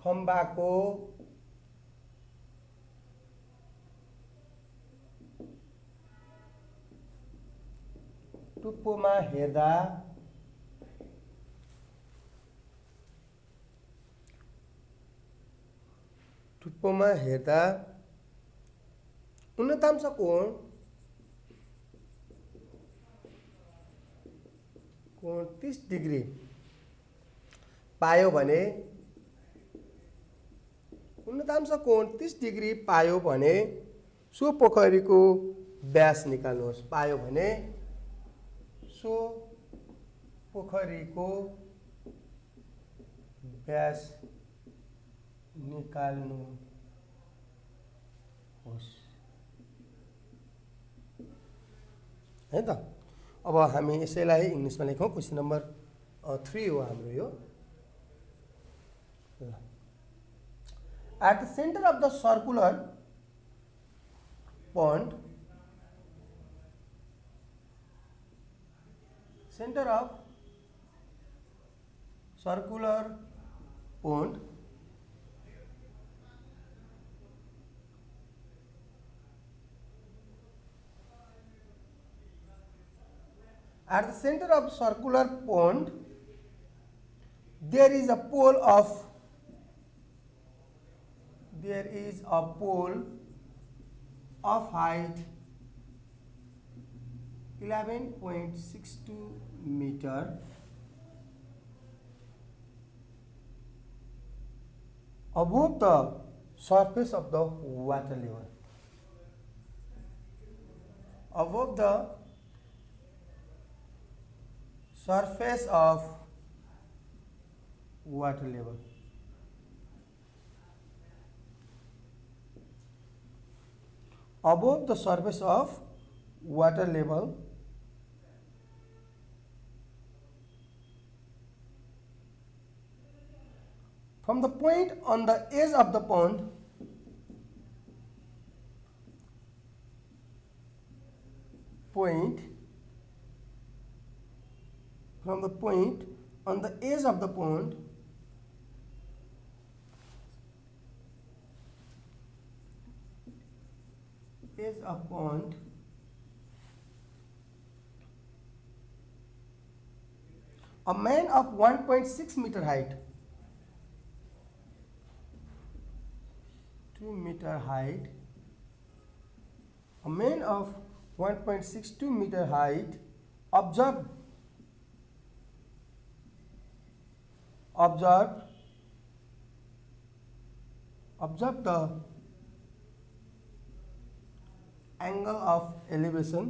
Speaker 1: खम्बाको टुप्पोमा हेर्दा उन्नतांश कोण 30 डिग्री पायो भने उन्नतांश कोण 30 डिग्री पायो भने सो पोखरीको व्यास निकाल्नुहोस्। पायो भने सो पोखरीको व्यास निकाल्नुहोस् है त। अब हामी यसैलाई इङ्ग्लिसमा लेखौँ। क्वेसन नम्बर 3 हो हाम्रो यो। At the center of the circular pond, center of circular pond, at the center of circular pond there is a pole of height 11.62 meter above the surface of the water level. Above the surface of water level. Above the surface of water level from the point on the edge of the pond from the point on the edge of the pond a man of 1.6 meter height 2 meter height a man of 1.62 meter height observed the angle of elevation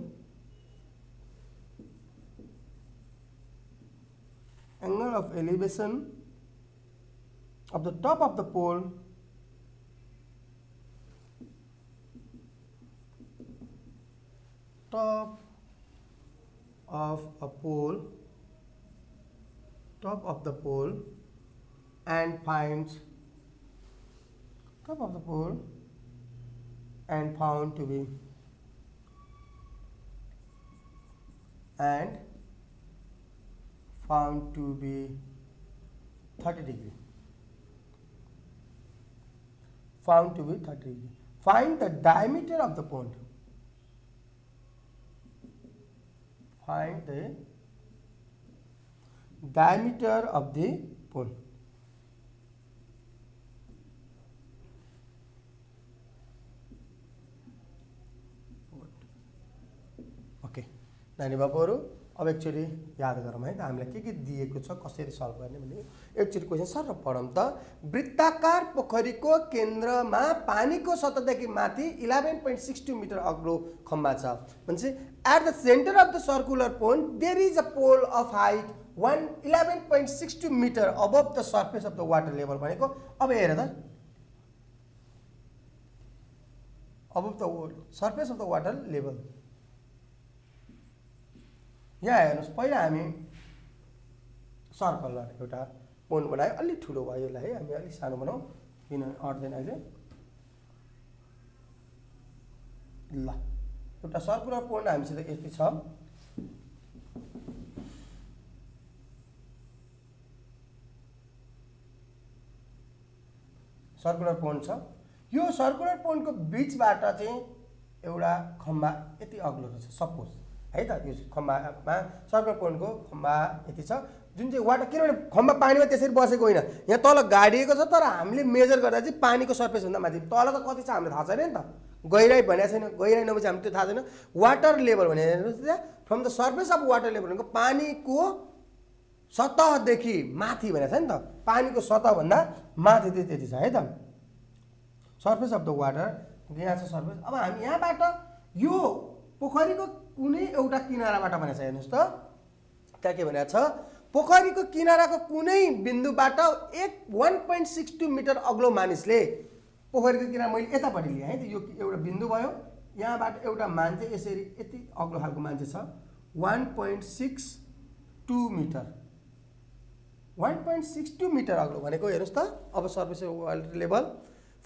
Speaker 1: of the top of the pole and found to be 30 degree. Find the diameter of the pond. Find the diameter of the pond. Okay नानी बाबुहरू अब एकचोटि याद गरौँ है त हामीलाई के दिएको छ कसरी सल्भ गर्ने भन्ने एकचोटि क्वेसन सर पढौँ त। वृत्ताकार पोखरीको केन्द्रमा पानीको सतहदेखि माथि 11.62 मिटर अग्लो खम्बा छ भनेपछि at the centre of the circular pond there is a pole of height 11.62 metre above the surface of the water level भनेको अब हेर त above the surface of the water level. यहाँ हेर्नुहोस् पहिला हामी सर्कलर एउटा पोन्ड बनायो अलि ठुलो भयो यसलाई है हामी अलि सानो बनाऊ किन अट्दैन अहिले ल एउटा सर्कुलर पोन्ड हामीसित यति छ सर्कुलर पोन्ड छ यो सर्कुलर पोन्डको बीचबाट चाहिँ एउटा खम्बा यति अग्लो छ सपोज है त यो खम्बामा सर्कुलर पोन्डको खम्बा यति छ जुन चाहिँ वाटर किनभने खम्बा पानीमा त्यसरी बसेको होइन यहाँ तल गाडिएको छ तर हामीले मेजर गर्दा चाहिँ पानीको सर्फेस भन्दा माथि तल त कति छ हामीलाई थाहा छैन नि त गहिराई भनेको छैन गहिराई नभएपछि हामीले त्यो थाहा छैन वाटर लेभल भने from the surface of water level भनेको पानीको सतहदेखि माथि भनेको छ नि त पानीको सतहभन्दा माथि त्यति छ है त सर्फेस अफ द वाटर यहाँ छ सर्फेस। अब हामी यहाँबाट यो पोखरीको कुनै एउटा किनाराबाट भनेको छ। हेर्नुहोस् त त्यहाँ के भनेको छ, पोखरीको किनाराको कुनै बिन्दुबाट 1.62 मिटर अग्लो मानिसले पोखरीको किनारा मैले यतापट्टि लिएँ है, यो एउटा बिन्दु भयो, यहाँबाट एउटा मान्छे यसरी यति अग्लो खालको मान्छे छ 1.62 मिटर 1.62 मिटर अग्लो भनेको हेर्नुहोस् त। अब surface water level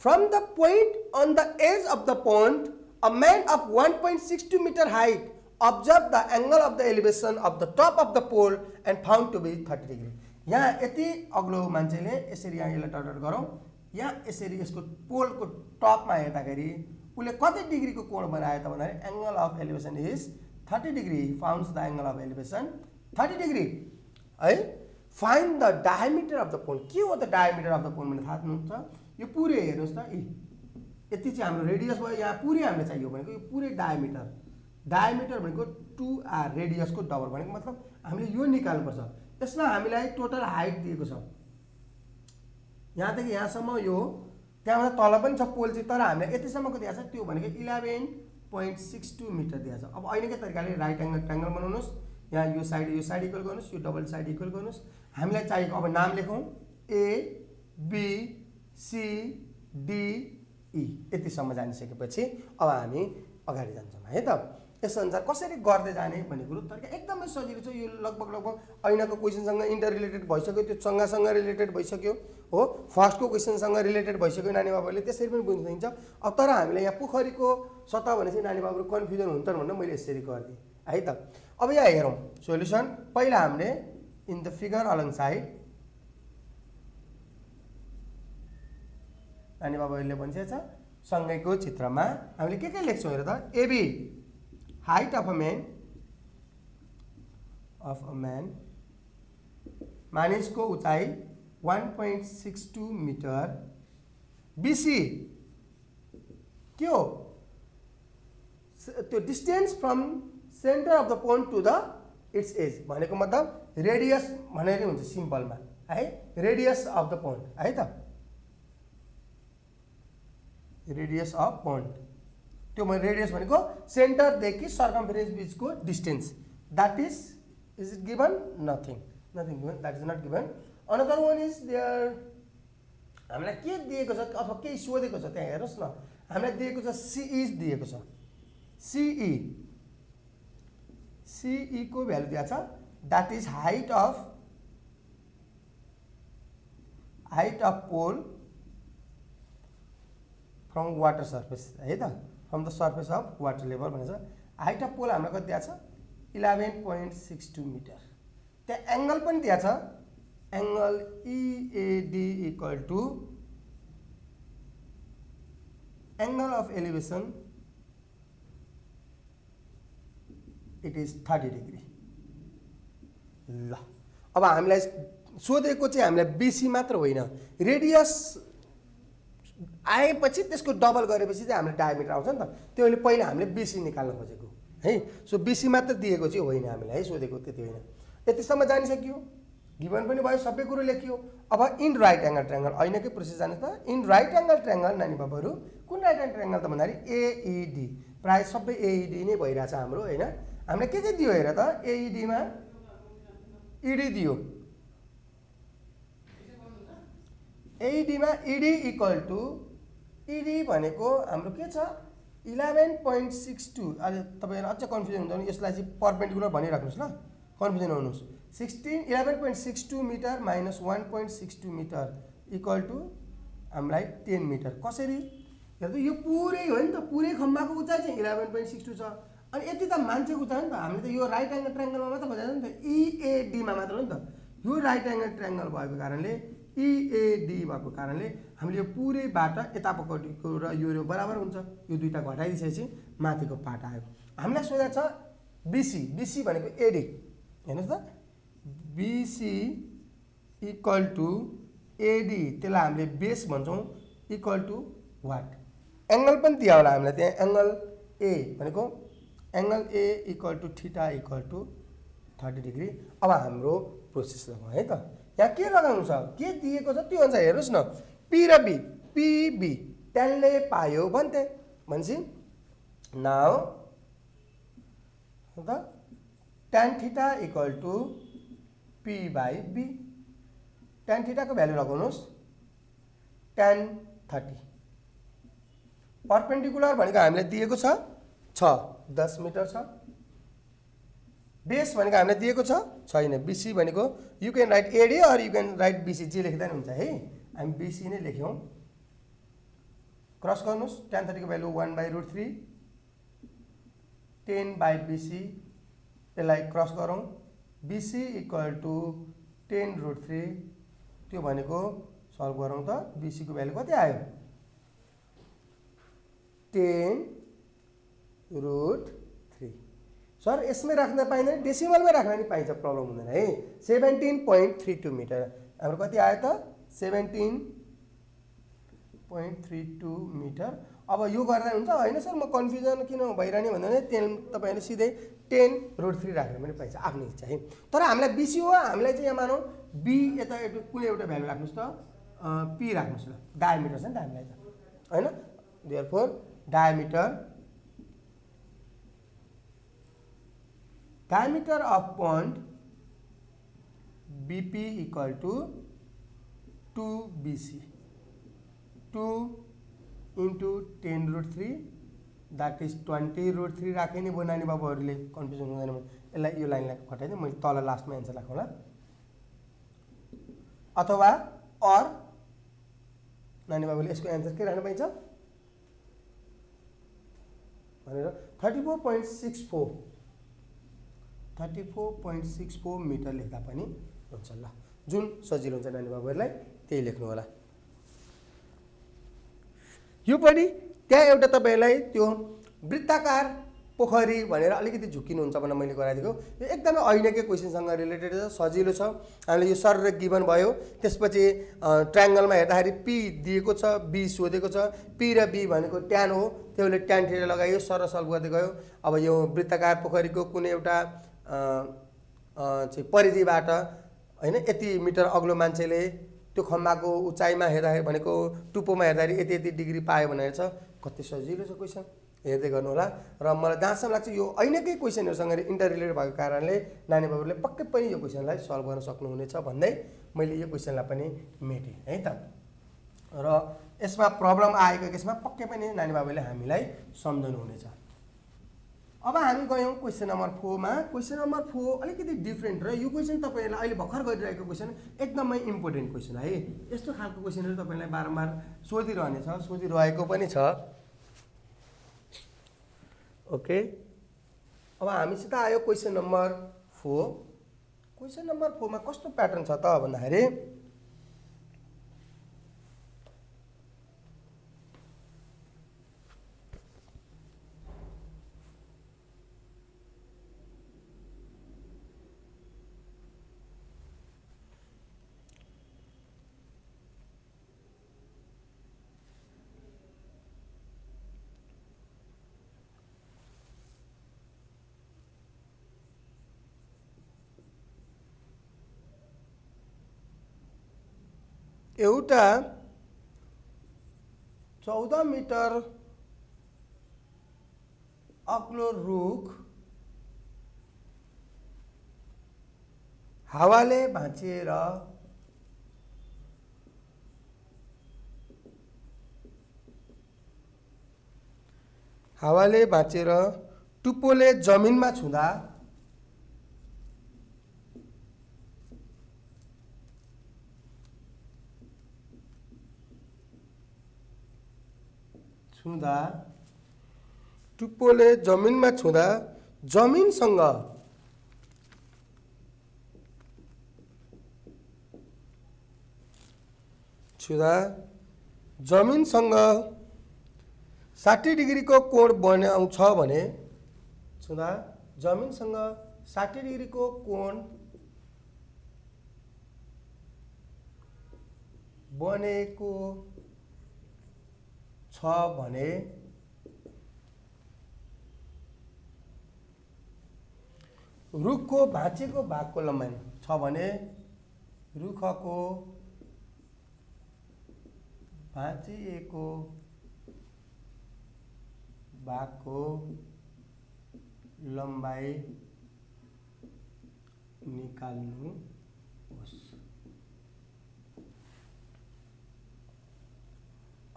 Speaker 1: from the point on the edge of the pond a man of 1.62 metre height observe the angle of the elevation of the top of the pole and found to be 30 degree। यहाँ यति अग्लो मान्छेले यसरी यहाँ यसलाई टर्टर गरौँ, यहाँ यसरी यसको पोलको टपमा हेर्दाखेरि उसले कति डिग्रीको कोण बनायो त भन्दाखेरि angle of elevation is 30 degree. Founds the angle of elevation 30 degree है। Find the diameter of the pole. के हो त डायमिटर अफ द पोल भने थाहा हुनुहुन्छ? यो पुरै हेर्नुहोस् त, यति चाहिँ हाम्रो रेडियस भयो, यहाँ पुरै हामीले चाहियो भनेको यो पुरै डायमिटर भनेको 2r रेडियसको डबल भनेको मतलब हामीले यो निकाल्नुपर्छ। यसमा हामीलाई टोटल हाइट दिएको छ यहाँदेखि यहाँसम्म, यो त्यहाँबाट तल पनि छ पोल चाहिँ, तर हामीलाई यतिसम्मको दिएको छ, त्यो भनेको 11.62 मिटर दिएको छ। अब अहिलेकै तरिकाले राइट एङ्गल ट्रायङ्गल बनाउनुहोस्, यहाँ यो साइड इक्वल गर्नुहोस्, यो डबल साइड इक्वल गर्नुहोस्। हामीलाई चाहिएको अब नाम लेखौँ A B C D E, यतिसम्म जानिसकेपछि अब हामी अगाडि जान्छौँ है त। यस अनुसार कसरी गर्दै जाने भन्ने कुरो तरिका एकदमै सजिलो छ। यो लगभग ऐनाको क्वेसनसँग इन्टर रिलेटेड भइसक्यो, त्यो सँग रिलेटेड भइसक्यो हो, फर्स्टको क्वेसनसँग रिलेटेड भइसक्यो, नानी बाबुहरूले त्यसरी पनि बुझ्न सकिन्छ। अब तर हामीले यहाँ पोखरीको सतह भनेपछि नानी बाबुहरू कन्फ्युजन हुन्छन् भनेर मैले यसरी गरिदिएँ है त। अब यहाँ हेरौँ सोल्युसन। पहिला हामीले in the figure along side नानी बाबुहरूले भनिसकेको छ, सँगैको चित्रमा हामीले के लेख्छौँ हेर त। AB height of a man मानिसको उचाइ 1.62 मिटर। बीसी के हो? त्यो distance from centre of the point to the its edge भनेको मतलब रेडियस भनेर हुन्छ सिम्पलमा है, रेडियस अफ द पोइन्ट है त, रेडियस अफ पोइन्ट। त्यो रेडियस भनेको सेन्टरदेखि सर्कमफेरेन्स बिचको distance. That is it given? Nothing given, that is not given. Another one is there, हामीलाई के दिएको छ अथवा केही सोधेको छ त्यहाँ हेर्नुहोस् न, हामीलाई दिएको छ सिई दिएको छ, सिई को भ्यालु दिएको छ, that is height of pole from water surface है त, from the surface of water level भनेको छ। हाइट अफ पोल हामीलाई कति दिएको छ? 11.62 मिटर। त्यहाँ एङ्गल पनि दिएको छ, angle EAD equal to angle of elevation it is 30 degree. ल अब हामीलाई सोधेको चाहिँ हामीलाई बीसी मात्र होइन, रेडियस आएपछि त्यसको डबल गरेपछि चाहिँ हामीले डायमिटर आउँछ नि त, त्यो अहिले पहिला हामीले बीसी निकाल्न खोजेको है। सो बीसी मात्र दिएको चाहिँ होइन हामीलाई है, सोधेको त्यति होइन। यतिसम्म जानिसक्यो, गिभन पनि भयो, सबै कुरो लेखियो। अब इन राइट एङ्गल ट्रायङ्गल ऐनाकै प्रोसेस जान्छ त। इन राइट एङ्गल ट्रायङ्गल नानी बाबुहरू कुन राइट एङ्गल ट्रायङ्गल त भन्दाखेरि AED, प्रायः सबै AED नै भइरहेछ हाम्रो होइन। हामीले के दियो हेर त, AEDमा ED दियो, AEDमा ED इक्वल टु ED भनेको हाम्रो के छ 11.62। अहिले तपाईँहरू अझ कन्फ्युजन हुन्छ भने यसलाई चाहिँ पर्पेन्डिकुलर भनिराख्नुहोस् ल, कन्फ्युजन हुनुहोस्। 11.62 metre minus 1.62 metre equal to हामीलाई 10 मिटर। कसरी हेर्नु, यो पुरै हो नि त, पुरै खम्बाको उचाइ चाहिँ 11.62 छ। अनि यति त मान्छेको उचाइ हो नि त, हामीले त यो राइट एङ्गल ट्रायङ्गलमा मात्र खोजेको नि त, EADमा मात्र हो नि त। यो राइट एङ्गल ट्रायङ्गल भएको कारणले, EAD भएको कारणले हामीले यो पुरैबाट यतापट्टिको र यो बराबर हुन्छ, यो दुईटा घटाइदिएपछि माथिको पार्ट आयो। हामीलाई सोधेको छ BC भनेको AD, हेर्नुहोस् त, BC इक्वल टु AD, त्यसलाई हामीले बेस भन्छौँ, इक्वल टु वाट? एङ्गल पनि दियो होला हामीलाई त्यहाँ, एङ्गल A भनेको angle A equal to theta equal to 30 degree. अब हाम्रो प्रोसेस लगाउँ है त। यहाँ के लगाउनु छ, के दिएको छ त्यो अनुसार हेर्नुहोस् न। P र B, PB त्यसले पायो भन्थे भनेपछि नाउ त tan theta equal to p by b। tan theta को भ्यालु लगाउनुहोस् tan 30। पर्पेन्डिकुलर भनेको हामीलाई दिएको छ 10 मिटर छ। बेस भनेको हामीलाई दिएको छैन। BC भनेको you can write AD or you can write BC, जे लेख्दा नि हुन्छ है। हामी BC नै लेख्यौँ। क्रस गर्नुहोस्, tan 30 को भ्यालु 1/√3 10 बाई BC। यसलाई क्रस गरौँ, BC इक्वल टु 10√3। त्यो भनेको सल्भ गरौँ त BC को भ्यालु कति आयो 10√3। सर यसमै राख्न पाइँदैन, डेसिमलमै राख्न नि पाइन्छ, प्रब्लम हुँदैन है। 17.32 मिटर हाम्रो कति आयो त 17.32 मिटर। अब यो गर्दा हुन्छ होइन सर, म कन्फ्युजन किन भइरहने भन्दा त्यहाँ तपाईँहरूले सिधै 10√3 राख्न पनि पाइन्छ, आफ्नो इच्छा है। तर हामीलाई BC हो, हामीलाई चाहिँ यहाँ मानौँ B यता कुनै एउटा भ्यालु राख्नुहोस् त, P राख्नुहोस् ल, डायमिटर छ नि त हामीलाई त होइन। Therefore diameter of pond BP equal to 2BC, 2 into 10√3 that is 20√3 राखेँ नि भयो नानी बाबुहरूले, कन्फ्युजन हुँदैन। यसलाई यो लाइनलाई घटाइदिएँ मैले, तल लास्टमा एन्सर राखौँ होला। अथवा अर नानी बाबुले यसको एन्सर के राख्न पाइन्छ भनेर 34.64 मिटर लेख्दा पनि हुन्छ ल। जुन सजिलो हुन्छ नानी बाबुहरूलाई त्यही लेख्नु होला। यो पनि त्यहाँ एउटा तपाईँहरूलाई त्यो वृत्ताकार पोखरी भनेर अलिकति झुकिनुहुन्छ भनेर मैले गराइदिएको। यो एकदमै ऐनकै क्वेसनसँग रिलेटेड छ, सजिलो छ। हामीले यो सर र गिभन भयो, त्यसपछि ट्रायङ्गलमा हेर्दाखेरि P दिएको छ, B सोधेको छ, P र B भनेको ट्यान हो, त्यसले ट्यान थीटा लगायो, सर र सल्भ गर्दै गयो। अब यो वृत्ताकार पोखरीको कुनै एउटा चाहिँ परिधिबाट होइन यति मिटर अग्लो मान्छेले त्यो खम्बाको उचाइमा हेर्दाखेरि भनेको टुप्पोमा हेर्दाखेरि यति यति डिग्री पायो भनेर छ। कति सजिलो छ क्वेसन, हेर्दै गर्नु होला। र मलाई जहाँसम्म लाग्छ यो ऐनकै क्वेसनहरूसँग इन्टर रिलेटेड भएको कारणले नानी बाबुले पक्कै पनि यो क्वेसनलाई सल्भ गर्न सक्नुहुनेछ भन्दै मैले यो क्वेसनलाई पनि मेटेँ है त। र यसमा प्रब्लम आएको केसमा पक्कै पनि नानी बाबुले हामीलाई सम्झाउनु हुनेछ। अब हामी गयौँ क्वेसन नम्बर 4 मा। क्वेसन नम्बर 4 अलिकति डिफ्रेन्ट र यो क्वेसन तपाईँहरूलाई अहिले भर्खर गरिरहेको क्वेसन एकदमै इम्पोर्टेन्ट क्वेसन है। यस्तो खालको क्वेसनहरू तपाईँलाई बारम्बार सोधिरहनेछ, सोधिरहेको पनि छ। ओके, अब हामीसित आयो क्वेसन नम्बर 4। क्वेसन नम्बर 4 मा कस्तो प्याटर्न छ त भन्दाखेरि एउटा 14 मिटर अग्लो रुख हावाले भाँचिएर टुप्पोले जमिनमा छुँदा टुप्पोले जमिनमा छुँदा जमिनसँग छुँदा जमिनसँग 60 डिग्रीको कोण बनाउँछ भने छुँदा जमिनसँग 60 डिग्रीको कोण बनेको छ भने रुखको भाँचेको भागको लम्बाइ छ भने रुखको भाँचिएको भागको लम्बाइ निकाल्नुहोस्।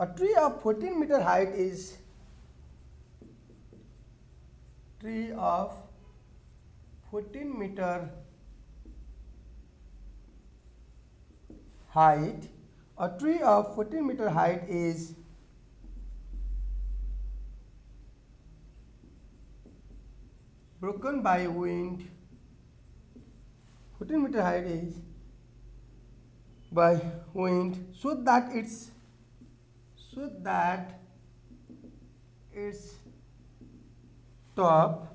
Speaker 1: A tree of 14-meter height is tree of 14-meter height. A tree of 14-meter height is broken by wind. 14-meter height is by wind, so that its top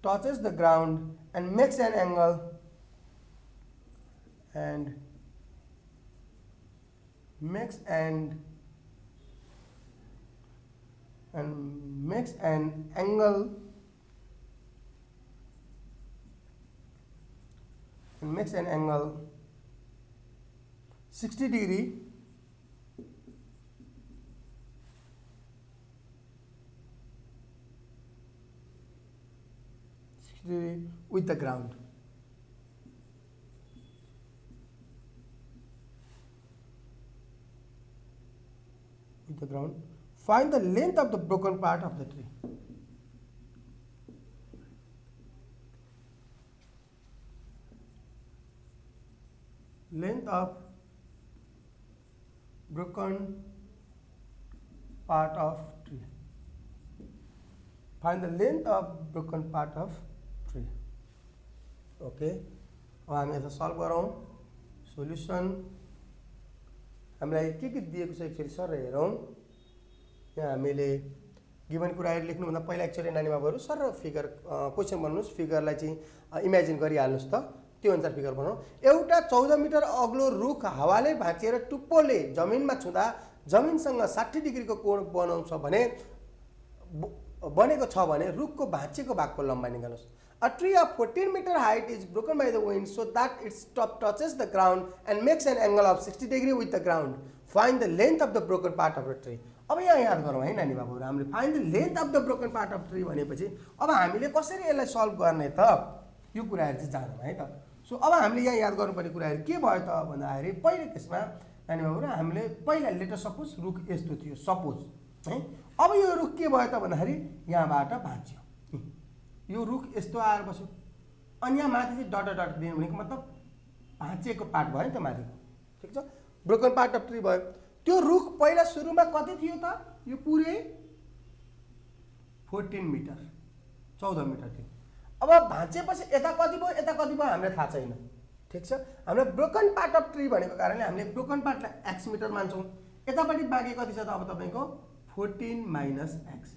Speaker 1: touches the ground, and makes an angle makes an angle 60 degree with the ground. Find the length of the broken part of the tree. Length of broken part of tree. Find the length of broken part of tree. Okay. अब हामी यसलाई सल्भ गरौँ। सोल्युसन हामीलाई के दिएको छ एकचोटि सर हेरौँ। यहाँ हामीले गिभन कुराहरू लेख्नुभन्दा पहिला एकचोटि नानी बाबुहरू सर फिगर क्वेसन बनाउनुहोस्, फिगरलाई चाहिँ इमेजिन गरिहाल्नुहोस् त, त्यो अनुसार फिगर बनाऊ। एउटा 14 मिटर अग्लो रुख हावाले भाँचिएर टुप्पोले जमिनमा छुँदा जमिनसँग 60 डिग्रीको कोण बनाउँछ भने बनेको छ भने रुखको भाँचिएको भागको लम्बाइ निकाल्नुहोस्। A tree of 14 meter height is broken by the wind so that its top touches the ground and makes an angle of 60 degree with the ground. Find the length of the broken part of the tree. अब यहाँ याद गरौँ है नानी बाबुहरू, हामीले find the length of the broken part of tree भनेपछि अब हामीले कसरी यसलाई सल्भ गर्ने त, यो कुराहरू चाहिँ जानौँ है त। सो अब हामीले यहाँ याद गर्नुपर्ने कुराहरू के भयो त भन्दाखेरि पहिलो केसमा नानी बाबुहरू हामीले पहिला लेटर सपोज रुख यस्तो थियो सपोज है। अब यो रुख के भयो त भन्दाखेरि यहाँबाट भाँच्यो, यो रुख यस्तो आएर बस्यो, अनि यहाँ माथि चाहिँ डट डट दिनु भनेको मतलब भाँचिएको पार्ट भयो नि त माथिको, ठिक छ, ब्रोकन पार्ट अफ ट्री भयो। त्यो रुख पहिला सुरुमा कति थियो त, यो पुरै 14 मिटर 14 मिटर थियो। अब भाँचेपछि यता कति भयो हामीलाई थाहा छैन, ठिक छ। हामीले ब्रोकन पार्ट अफ ट्री भनेको कारणले हामीले ब्रोकन पार्टलाई x मिटर मान्छौँ। यतापट्टि बाँकी कति छ त अब तपाईँको 14 माइनस एक्स,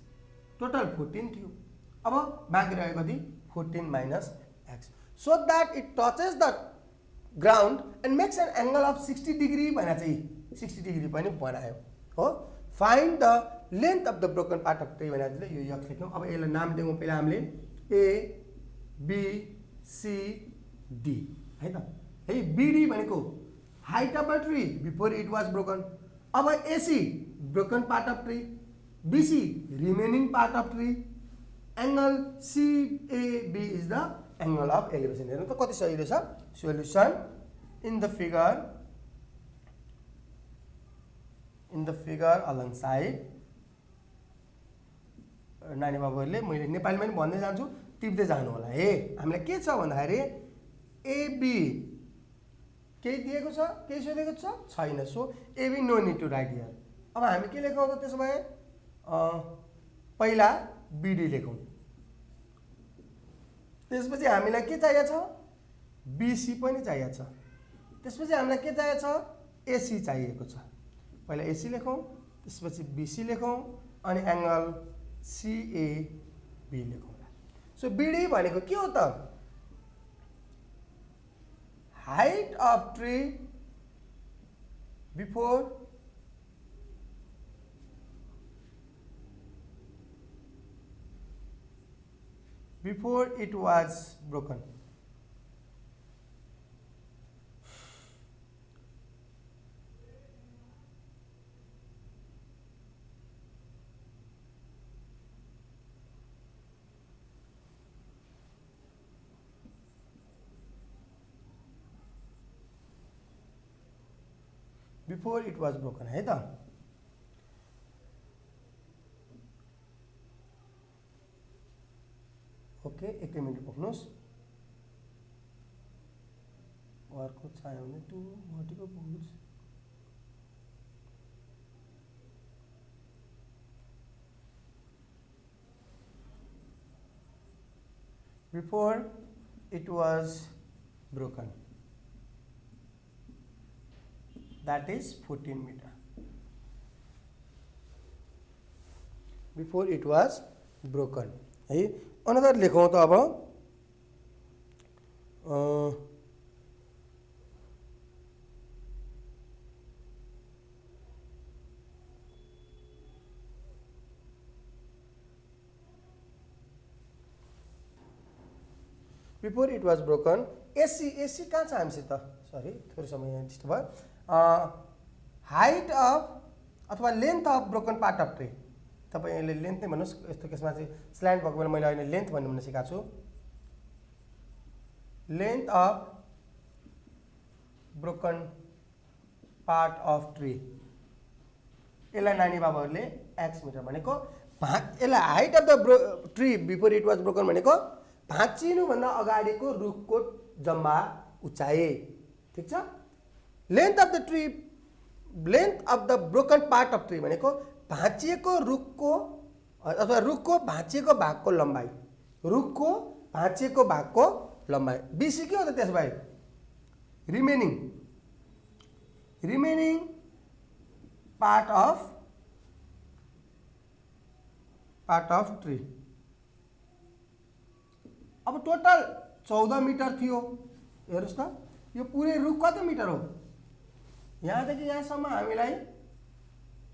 Speaker 1: टोटल 14 थियो। अब बाँकी रह्यो कति 14 minus x, so that it touches the ground and makes an angle of 60 degree भनेर चाहिँ 60 डिग्री पनि बनायो हो। Find the length of the broken part of tree भनेर चाहिँ यो यक्स लेख्यौँ। अब यसलाई नाम दिउँ पहिला हामीले ABCD है त, है BD भनेको height of the tree before it was broken. अब AC broken part of tree, BC remaining part of tree, angle CAB is the angle of elevation. हेर्नु त कति सजिलो छ। Solution in the figure alongside नानी बाबुहरूले मैले नेपालीमा पनि भन्दै जान्छु, टिप्दै जानु होला है। हामीलाई के छ भन्दाखेरि AB केही दिएको छ, केही सोधेको छ छैन, so AB no need to write here. अब हामी के लेखौँ त त्यसो भए पहिला BD लेखौँ, त्यसपछि हामीलाई के चाहिएको छ BC पनि चाहिएको छ, त्यसपछि हामीलाई के चाहिएको छ AC चाहिएको छ। पहिला AC लेखौँ, त्यसपछि BC लेखौँ, अनि एङ्गल CAB लेखौँ। सो BD भनेको के हो त, height of tree before before it was broken. Before it was broken है त। ओके, एकै मिनट पोख्नुहोस्। अर्को चाहियो भने टु घटीको पुग्छ। Before it was broken, that is 14 meter. Before it was broken है। अनदर लेखौँ त अब before it was broken. AC कहाँ छ हामीसित? सरी, थोरै समय यहाँ डिस्टर्ब भयो। हाइट अफ अथवा length of broken part of tree. तपाईँले लेन्थ नै भन्नुहोस्, यस्तो केसमा चाहिँ स्ल्यान्ट भएको बेला मैले अहिले लेन्थ भन्नु सिकाएको छु। Length of broken part of tree, यसलाई नानी बाबाहरूले एक्स मिटर भनेको। यसलाई height of the tree before it was broken भनेको भाँचिनुभन्दा अगाडिको रुखको जम्मा उचाइ, ठिक छ। Length of the tree, length of the broken part of tree भनेको भाँचिएको रुखको अथवा रुखको भाँचिएको भागको लम्बाइ, रुखको भाँचिएको भागको लम्बाइ। बिसी के हो त त्यसो भए? Remaining part of tree. अब टोटल 14 मिटर थियो। हेर्नुहोस् त, यो पुरै रुख कति मिटर हो? यहाँदेखि यहाँसम्म हामीलाई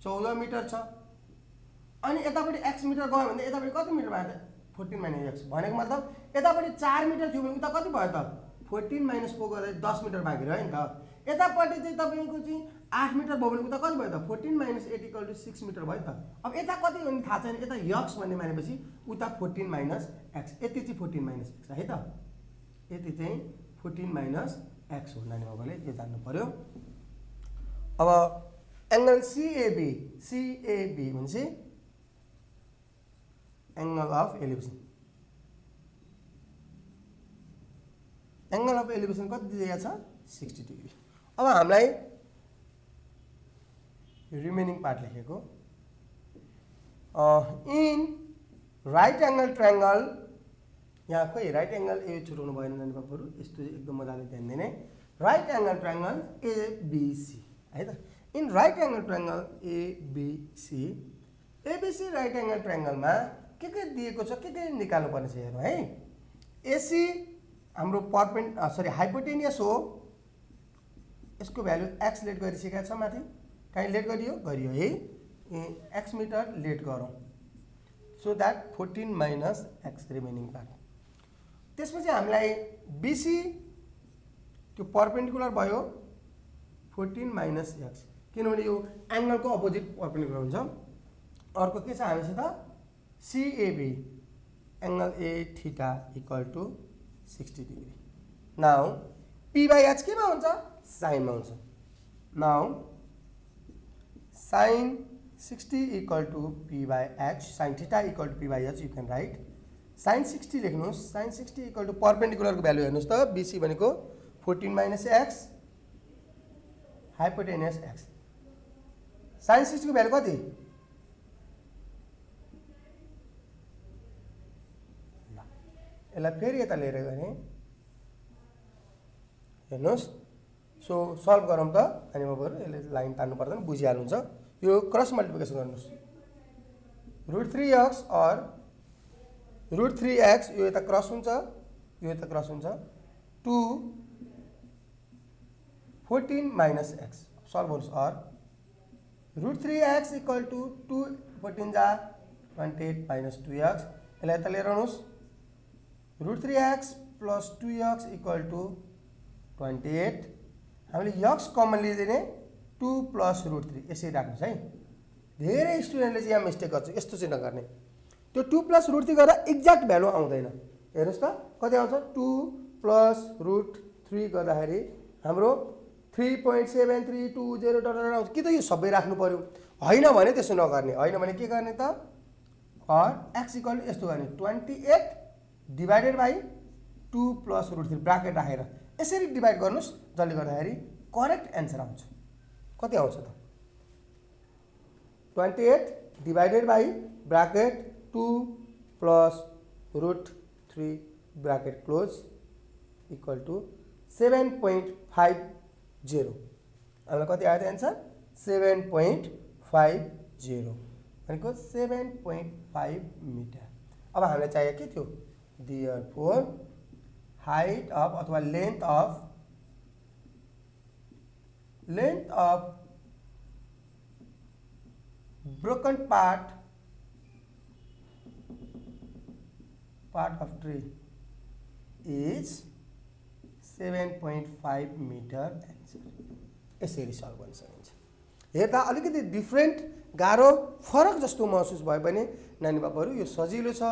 Speaker 1: 14 मिटर छ। अनि यतापट्टि एक्स मिटर गयो भने यतापट्टि कति मिटर भयो त? 14 माइनस एक्स भनेको मतलब यतापट्टि 4 मिटर थियो भने उता कति भयो त? 14 माइनस 4 गर्दा 10 मिटर बाँकी रह्यो नि त। यतापट्टि चाहिँ तपाईँको चाहिँ 8 मिटर भयो भने उता कति भयो त? 14 माइनस 8 इक्वल टु 6 मिटर भयो त। अब यता कति हो भने थाहा छैन। यता यक्स भन्ने मानेपछि उता 14 माइनस एक्स, यति चाहिँ 14 माइनस एक्स है त। यति चाहिँ 14 माइनस एक्स हो। नानी बाबाले यो जान्नु पर्यो। अब एङ्गल सिएबी भनेपछि angle of elevation. Angle of elevation कति दिएको छ? 60 डिग्री। अब हामीलाई रिमेनिङ पार्ट लेखेको इन राइट एङ्गल ट्रायङ्गल। यहाँ खोइ राइट एङ्गल ए छुटाउनु भएन नानी बाबुहरू, यस्तो एकदम मजाले ध्यान दिने। राइट एङ्गल ट्रायङ्गल एबिसी है त। In right angle triangle ABC right angle ट्रायङ्गलमा के दिएको छ, के निकाल्नु पर्ने छ हेर्नु है। एसी हाम्रो हाइपोटेनियस हो। यसको भ्यालु एक्स लेट गरिसकेका छ माथि। कहीँ लेट गरियो है। एक्स मिटर लेट गरौँ। So that 14 minus x remaining part. त्यसपछि हामीलाई बिसी त्यो पर्पेन्डिकुलर भयो 14 माइनस एक्स, किनभने यो एङ्गलको अपोजिट पर्पेन्डिकुलर हुन्छ। अर्को के छ हामीसित? CAB angle A theta equal to 60 degree. Now P by H केमा हुन्छ? साइनमा हुन्छ। Now sine 60 equal to P by H, sine theta equal to P by H. You can write sine 60 लेख्नुहोस्। साइन 60 इक्वल टु पर्पेन्डिकुलरको भ्यालु हेर्नुहोस् त। बिसी भनेको 14 minus X, hypotenuse X. Sine 60 को भ्यालु कति? यसलाई फेरि यता लिएर गएँ हेर्नुहोस्। सो सल्भ गरौँ त अनि बाबुहरू। यसले लाइन तान्नु पर्दैन, बुझिहाल्नुहुन्छ। यो क्रस मल्टिप्लिकेसन गर्नुहोस्। √3x और √3x यो यता क्रस हुन्छ, यो यता क्रस हुन्छ। 2 14 माइनस एक्स सल्भ गर्नुहोस्। और √3x इक्वल टु 2 14 जा 28 माइनस 2x। यसलाई यता लिएर आउनुहोस्। √3x + 2x = 28। हामीले x कमन लिदिने 2 + √3 यसरी राख्नुस् है। धेरै स्टुडेन्टले चाहिँ यहाँ मिस्टेक गर्छ, यस्तो चाहिँ नगर्ने। त्यो 2 + √3 गर्दा एक्ज्याक्ट भ्यालु आउँदैन। हेर्नुहोस् त कति आउँछ, 2 + √3 गर्दाखेरि हाम्रो 3.7320 आउँछ। कि त यो सबै राख्नु पर्यो? होइन भने त्यसो नगर्ने। होइन भने के गर्ने त, x = यस्तो गर्ने 28 डिभाइडेड बाई 2 + √3 ब्राकेट राखेर यसरी डिभाइड गर्नुहोस्। जसले गर्दाखेरि करेक्ट एन्सर आउँछ। कति आउँछ त, 28 divided by bracket 2 + √3 bracket close = 7.50। हामीलाई कति आयो त एन्सर, 7.50 भनेको 7.5 मिटर। अब हामीलाई चाहियो के थियो, देयरफोर हाइट अफ अथवा length of broken part of tree is 7.5 metre answer. यसरी सल्भ गर्न सकिन्छ। हेर्दा अलिकति डिफ्रेन्ट गाह्रो फरक जस्तो महसुस भए पनि नानी बाबुहरू यो सजिलो छ,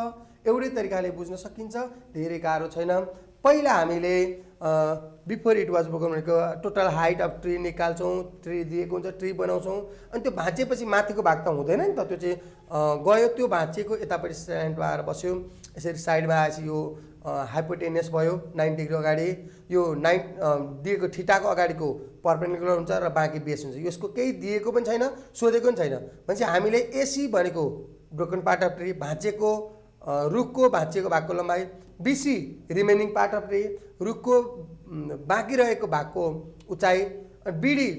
Speaker 1: एउटै तरिकाले बुझ्न सकिन्छ, धेरै गाह्रो छैन। पहिला हामीले बिफोर इट वाज ब्रोकन भनेको टोटल हाइट अफ ट्री निकाल्छौँ, ट्री दिएको हुन्छ, ट्री बनाउँछौँ, अनि त्यो भाँचिएपछि माथिको भाग त हुँदैन नि त, त्यो चाहिँ गयो, त्यो भाँचिएको यतापट्टि स्ट्यान्डमा आएर बस्यो। यसरी साइडमा आएपछि यो हाइपोटेनियस भयो 90 डिग्री अगाडि, यो दिएको ठिटाको अगाडिको परपेन्डिकुलर हुन्छ र बाँकी बेस हुन्छ। यसको केही दिएको पनि छैन, सोधेको पनि छैन। भनेपछि हामीले एसी भनेको ब्रोकन पार्ट अफ ट्री, भाँचेको रुखको भाँचिएको भागको लम्बाइ, BC remaining part of tree, रुखको बाँकी रहेको भागको उचाइ, BD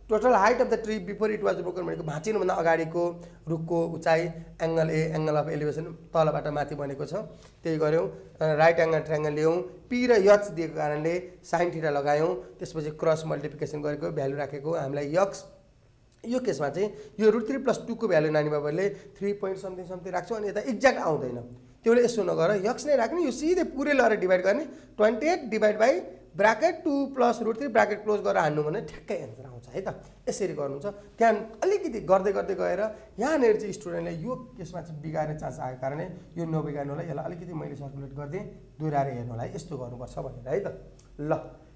Speaker 1: total height of the tree before it was broken भनेको भाँचिनुभन्दा अगाडिको रुखको उचाइ, angle A angle of elevation तलबाट माथि बनेको छ, त्यही गऱ्यौँ। राइट एङ्गल ट्रायङ्गल ल्याउँ, पी र एच दिएको कारणले साइन थीटा लगायौँ, त्यसपछि क्रस मल्टिप्लिकेसन गरेको भ्यालु राखेको हामीलाई यक्स। यो केसमा चाहिँ यो √3 + 2 को भ्यालु नानी बाबुहरूले 3.something राख्छौँ, अनि यता एक्ज्याक्ट आउँदैन। त्यो बेला यसो नगर, यक्स नै राख्ने, यो सिधै पुरै लगाएर डिभाइड गर्ने, 28 divide by bracket 2 + √3 bracket close गरेर हान्नु भने ठ्याक्कै एन्सर आउँछ है त। यसरी गर्नुहुन्छ। त्यहाँ अलिकति गर्दै गर्दै गएर यहाँनिर चाहिँ स्टुडेन्टले यो केसमा चाहिँ बिगार्ने चान्स आएको कारणले यो नबिगार्नु होला, यसलाई अलिकति मैले सर्कुलेट गरिदिएँ, दोहोऱ्याएर हेर्नु होला, यस्तो गर्नुपर्छ भनेर है त। ल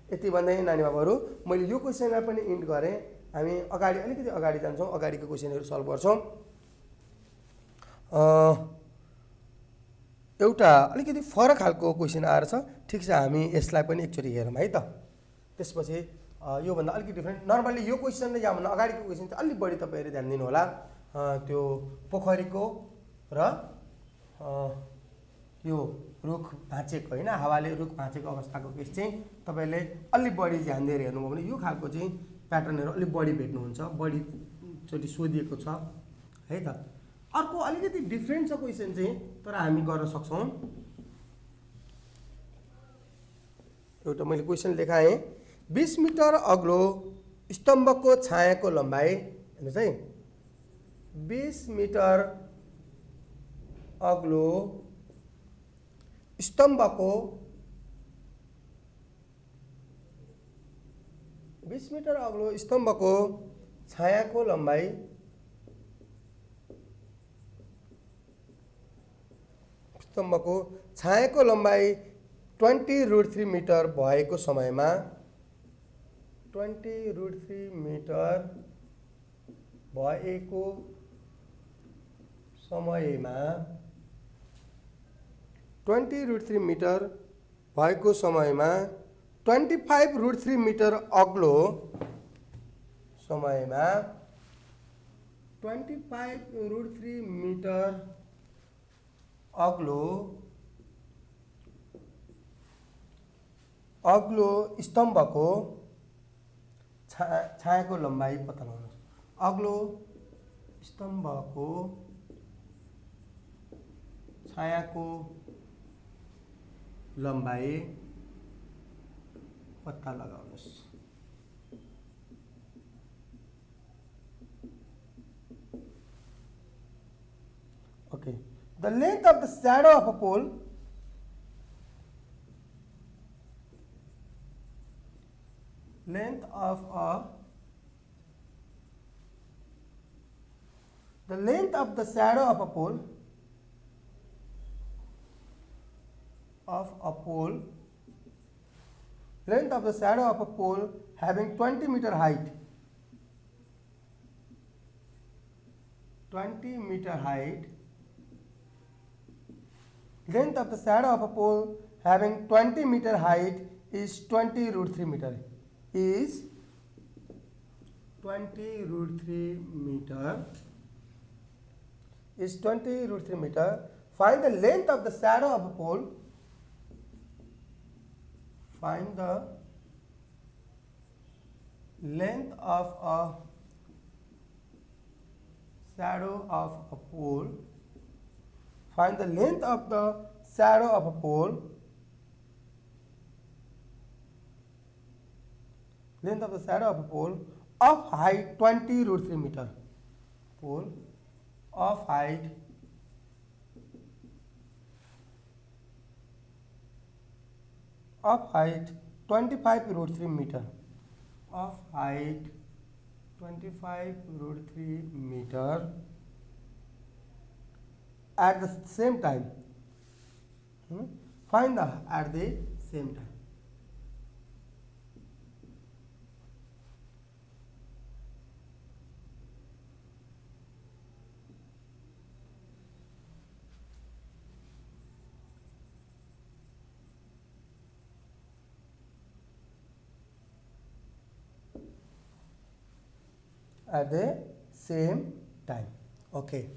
Speaker 1: यति भन्दै नानी बाबुहरू मैले यो क्वेसनलाई पनि इन्ड गरेँ। हामी अगाडि अलिकति अगाडि जान्छौँ, अगाडिको क्वेसनहरू सल्भ गर्छौँ। एउटा अलिकति फरक खालको क्वेसन आएर छ, ठिक छ, हामी यसलाई पनि एकचोटि हेरौँ है त। त्यसपछि योभन्दा अलिकति डिफ्रेन्ट, नर्मल्ली यो क्वेसन र यहाँभन्दा अगाडिको क्वेसन चाहिँ अलिक बढी तपाईँहरूले ध्यान दिनु होला। त्यो पोखरीको र यो रुख भाँचेको होइन, हावाले रुख भाँचेको अवस्थाको केस चाहिँ तपाईँले अलिक बढी ध्यान दिएर हेर्नुभयो भने यो खालको चाहिँ प्याटर्नहरू अलिक बढी भेट्नुहुन्छ, बढीचोटि सोधिएको छ है त। अर्को अलिकति डिफ्रेन्ट छ क्वेसन चाहिँ, तर हामी गर्न सक्छौँ। एउटा मैले क्वेसन लेखाएँ, 20 मिटर अग्लो स्तम्भको छायाको लम्बाइ, हेर्नुहोस् है, 20 मिटर अग्लो स्तम्भको 20 मिटर अग्लो स्तम्भको छायाको लम्बाइ स्तम्भको छायाको लम्बाइ 20√3 मिटर भएको समयमा 20√3 मिटर भएको समयमा 20√3 मिटर भएको समयमा 25√3 मिटर अग्लो समयमा 25√3 मिटर अग्लो स्तम्भको छायाको लम्बाइ पत्ता लगाउनुहोस्। अग्लो स्तम्भको छायाको लम्बाइ पत्ता लगाउनुहोस्। Okay, the length of the shadow of a pole length of the shadow of a pole length of the shadow of a pole having 20-meter height. 20-meter height. Length of the shadow of a pole having 20-meter height is 20 root 3 meter. Is 20 root 3 meter. Is 20 root 3 meter. Find the length of the shadow of a pole. Find the length of a shadow of a pole. Find the length of the shadow of a pole. Length of the shadow of a pole of height 20 root 3 meter. Pole of height 25 root 3 meter. Of height 25 root 3 meter at the same time. Find the at the same time. At the same time. Okay.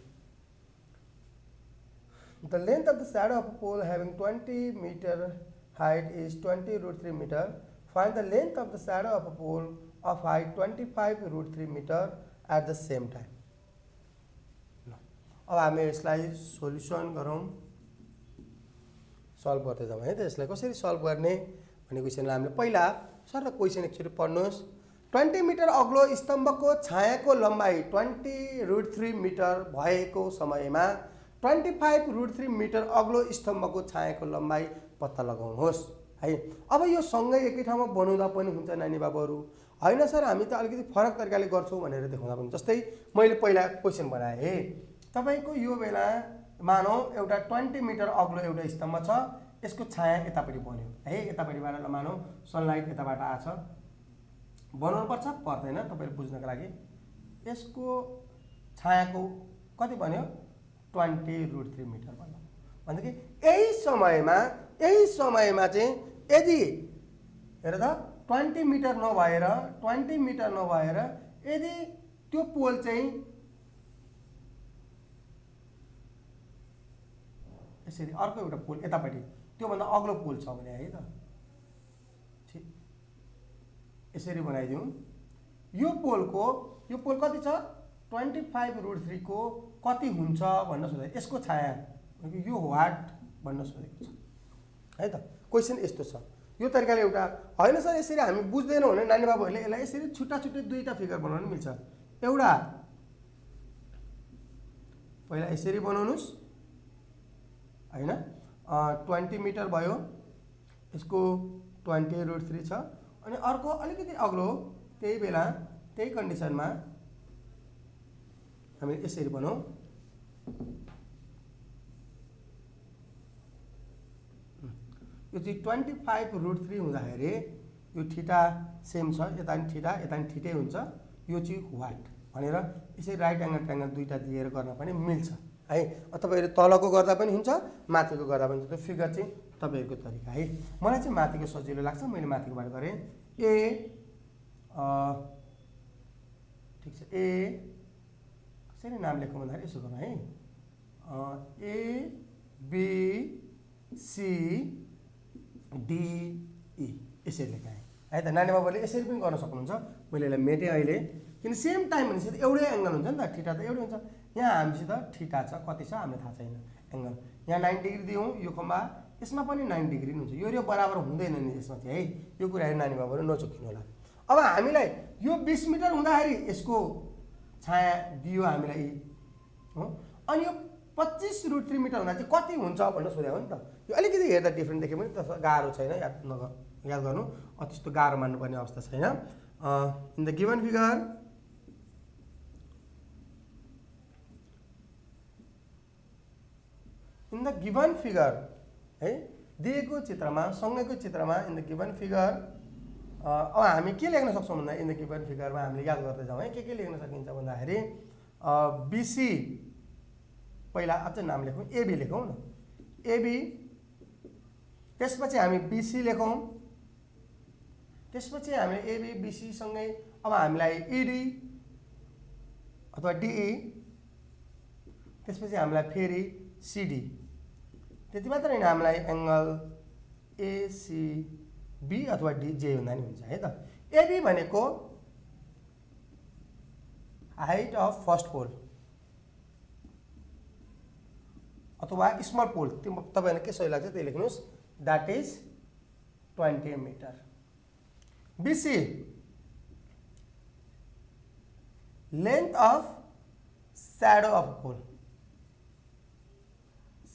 Speaker 1: The length of the shadow of a pole having 20 meter height is 20 root 3 meter. Find the length of the shadow of a pole of height 25 root 3 meter at the same time. अब हामी यसलाई सोल्युसन गरौँ, सल्भ गर्दै जाउँ है त। यसलाई कसरी सल्भ गर्ने भन्ने क्वेसनलाई हामीले पहिला सर क्वेसन एकचोटि पढ्नुहोस्। 20 मिटर अग्लो स्तम्भको छायाको लम्बाइ 20 रुट 3 मिटर भएको समयमा 25 रुट 3 मिटर अग्लो स्तम्भको छायाको लम्बाइ पत्ता लगाउनुहोस् है। अब यो सँगै एकै ठाउँमा बनाउँदा पनि हुन्छ नानी बाबुहरू, होइन सर हामी त अलिकति फरक तरिकाले गर्छौँ भनेर देखाउँदा पनि। जस्तै मैले पहिला क्वेसन बनाएँ, तपाईको यो बेला मानौ एउटा 20 मिटर अग्लो एउटा स्तम्भ छ, यसको छाया यतापट्टि बन्यो है। यतापट्टिबाट ल मानौ सनलाइट यताबाट आछ, बनाउनु पर्छ पर्दैन तपाईले बुझ्नको लागि। यसको छायाको कति बन्यो 20 रुट 3 मिटर बन्यो भनेदेखि यही समयमा चाहिँ यदि हेर त 20 मिटर नभएर यदि त्यो पोल चाहिँ यसरी अर्को एउटा पोल यतापट्टि त्योभन्दा अग्लो पोल छ भने है त यसरी बनाइदिउँ। यो पोल कति छ 25 रुट 3 को कति हुन्छ भन्न सोधेको, यसको छाया यो वाट भन्न सोधेको छ है त। क्वेसन यस्तो छ, यो तरिकाले एउटा होइन सर यसरी हामी बुझ्दैनौँ भने नानी बाबुहरूले यसलाई यसरी छुट्टा छुट्टै दुईटा फिगर बनाउन मिल्छ। एउटा पहिला यसरी बनाउनुस् हैन, 20 मिटर भयो, यसको 20 रुट 3 छ, अनि अर्को अलिकति अग्लो त्यही बेला त्यही कन्डिसनमा हामी यसरी बनाऊ। यो चाहिँ 25 रुट 3 हुँदाखेरि यो थीटा सेम छ, यता नि थीटा यता नि थीटै हुन्छ, यो चाहिँ वाट भनेर यसरी राइट एंगल ट्रायंगल दुईटा दिएर गर्न पनि मिल्छ है। तपाईहरु तलको गर्दा पनि हुन्छ माथिको गर्दा पनि हुन्छ, त्यो फिगर चाहिँ तपाईहरुको तरिका है। मलाई चाहिँ माथिको सजिलो लाग्छ, मैले माथिकोबाट गरे। ठीक छ, ए कसरी नाम लेखौँ भन्दाखेरि यसो गरौँ है, A B C D E यसरी लेखाएँ है त। नानी बाबुले यसरी पनि गर्न सक्नुहुन्छ, मैले यसलाई मेटेँ अहिले, किन सेम टाइम भनेपछि एउटै एंगल हुन्छ नि त, थीटा त एउटै हुन्छ। यहाँ हामीसित थीटा छ कति छ हामीलाई थाहा छैन एंगल, यहाँ 90 डिग्री दियौँ यो खम्बा, यसमा पनि 90 डिग्री हुन्छ, यो बराबर हुँदैन नि यसमा चाहिँ है। यो कुराहरू नानी बाबुहरू नचुकिनु होला। अब हामीलाई यो 20 मिटर हुँदाखेरि यसको छाया दियो हामीलाई हो, अनि यो 25 रुट 3 मिटर हुँदा चाहिँ कति हुन्छ भनेर सोधेको हो नि त। यो अलिकति हेर्दा डिफ्रेन्ट देखे पनि त गाह्रो छैन, याद नगर याद गर्नु, त्यस्तो गाह्रो मान्नुपर्ने अवस्था छैन। इन द गिभन फिगर है, दिएको चित्रमा, सँगैको चित्रमा इन द गिभन फिगर अब हामी के लेख्न सक्छौँ भन्दा इन द गिभन फिगरमा हामीले याद गर्दै जाउँ है, के लेख्न सकिन्छ भन्दाखेरि बीसी पहिला अझ नाम लेखौँ, एबी लेखौँ न, एबी, त्यसपछि हामी बीसी लेखौँ, त्यसपछि हामीले एबी बीसी सँगै अब हामीलाई इडी अथवा डिई, त्यसपछि हामीलाई फेरि सिडी, त्यति मात्र होइन, हामीलाई एङ्गल एसिबी अथवा डिजे हुँदा नि हुन्छ है त। एबी भनेको हाइट अफ फर्स्ट पोल अथवा स्मल पोल, त्यो तपाईँलाई के सही लाग्छ त्यही लेख्नुहोस्, that is 20 metre. BC length of shadow of pole,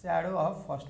Speaker 1: shadow of first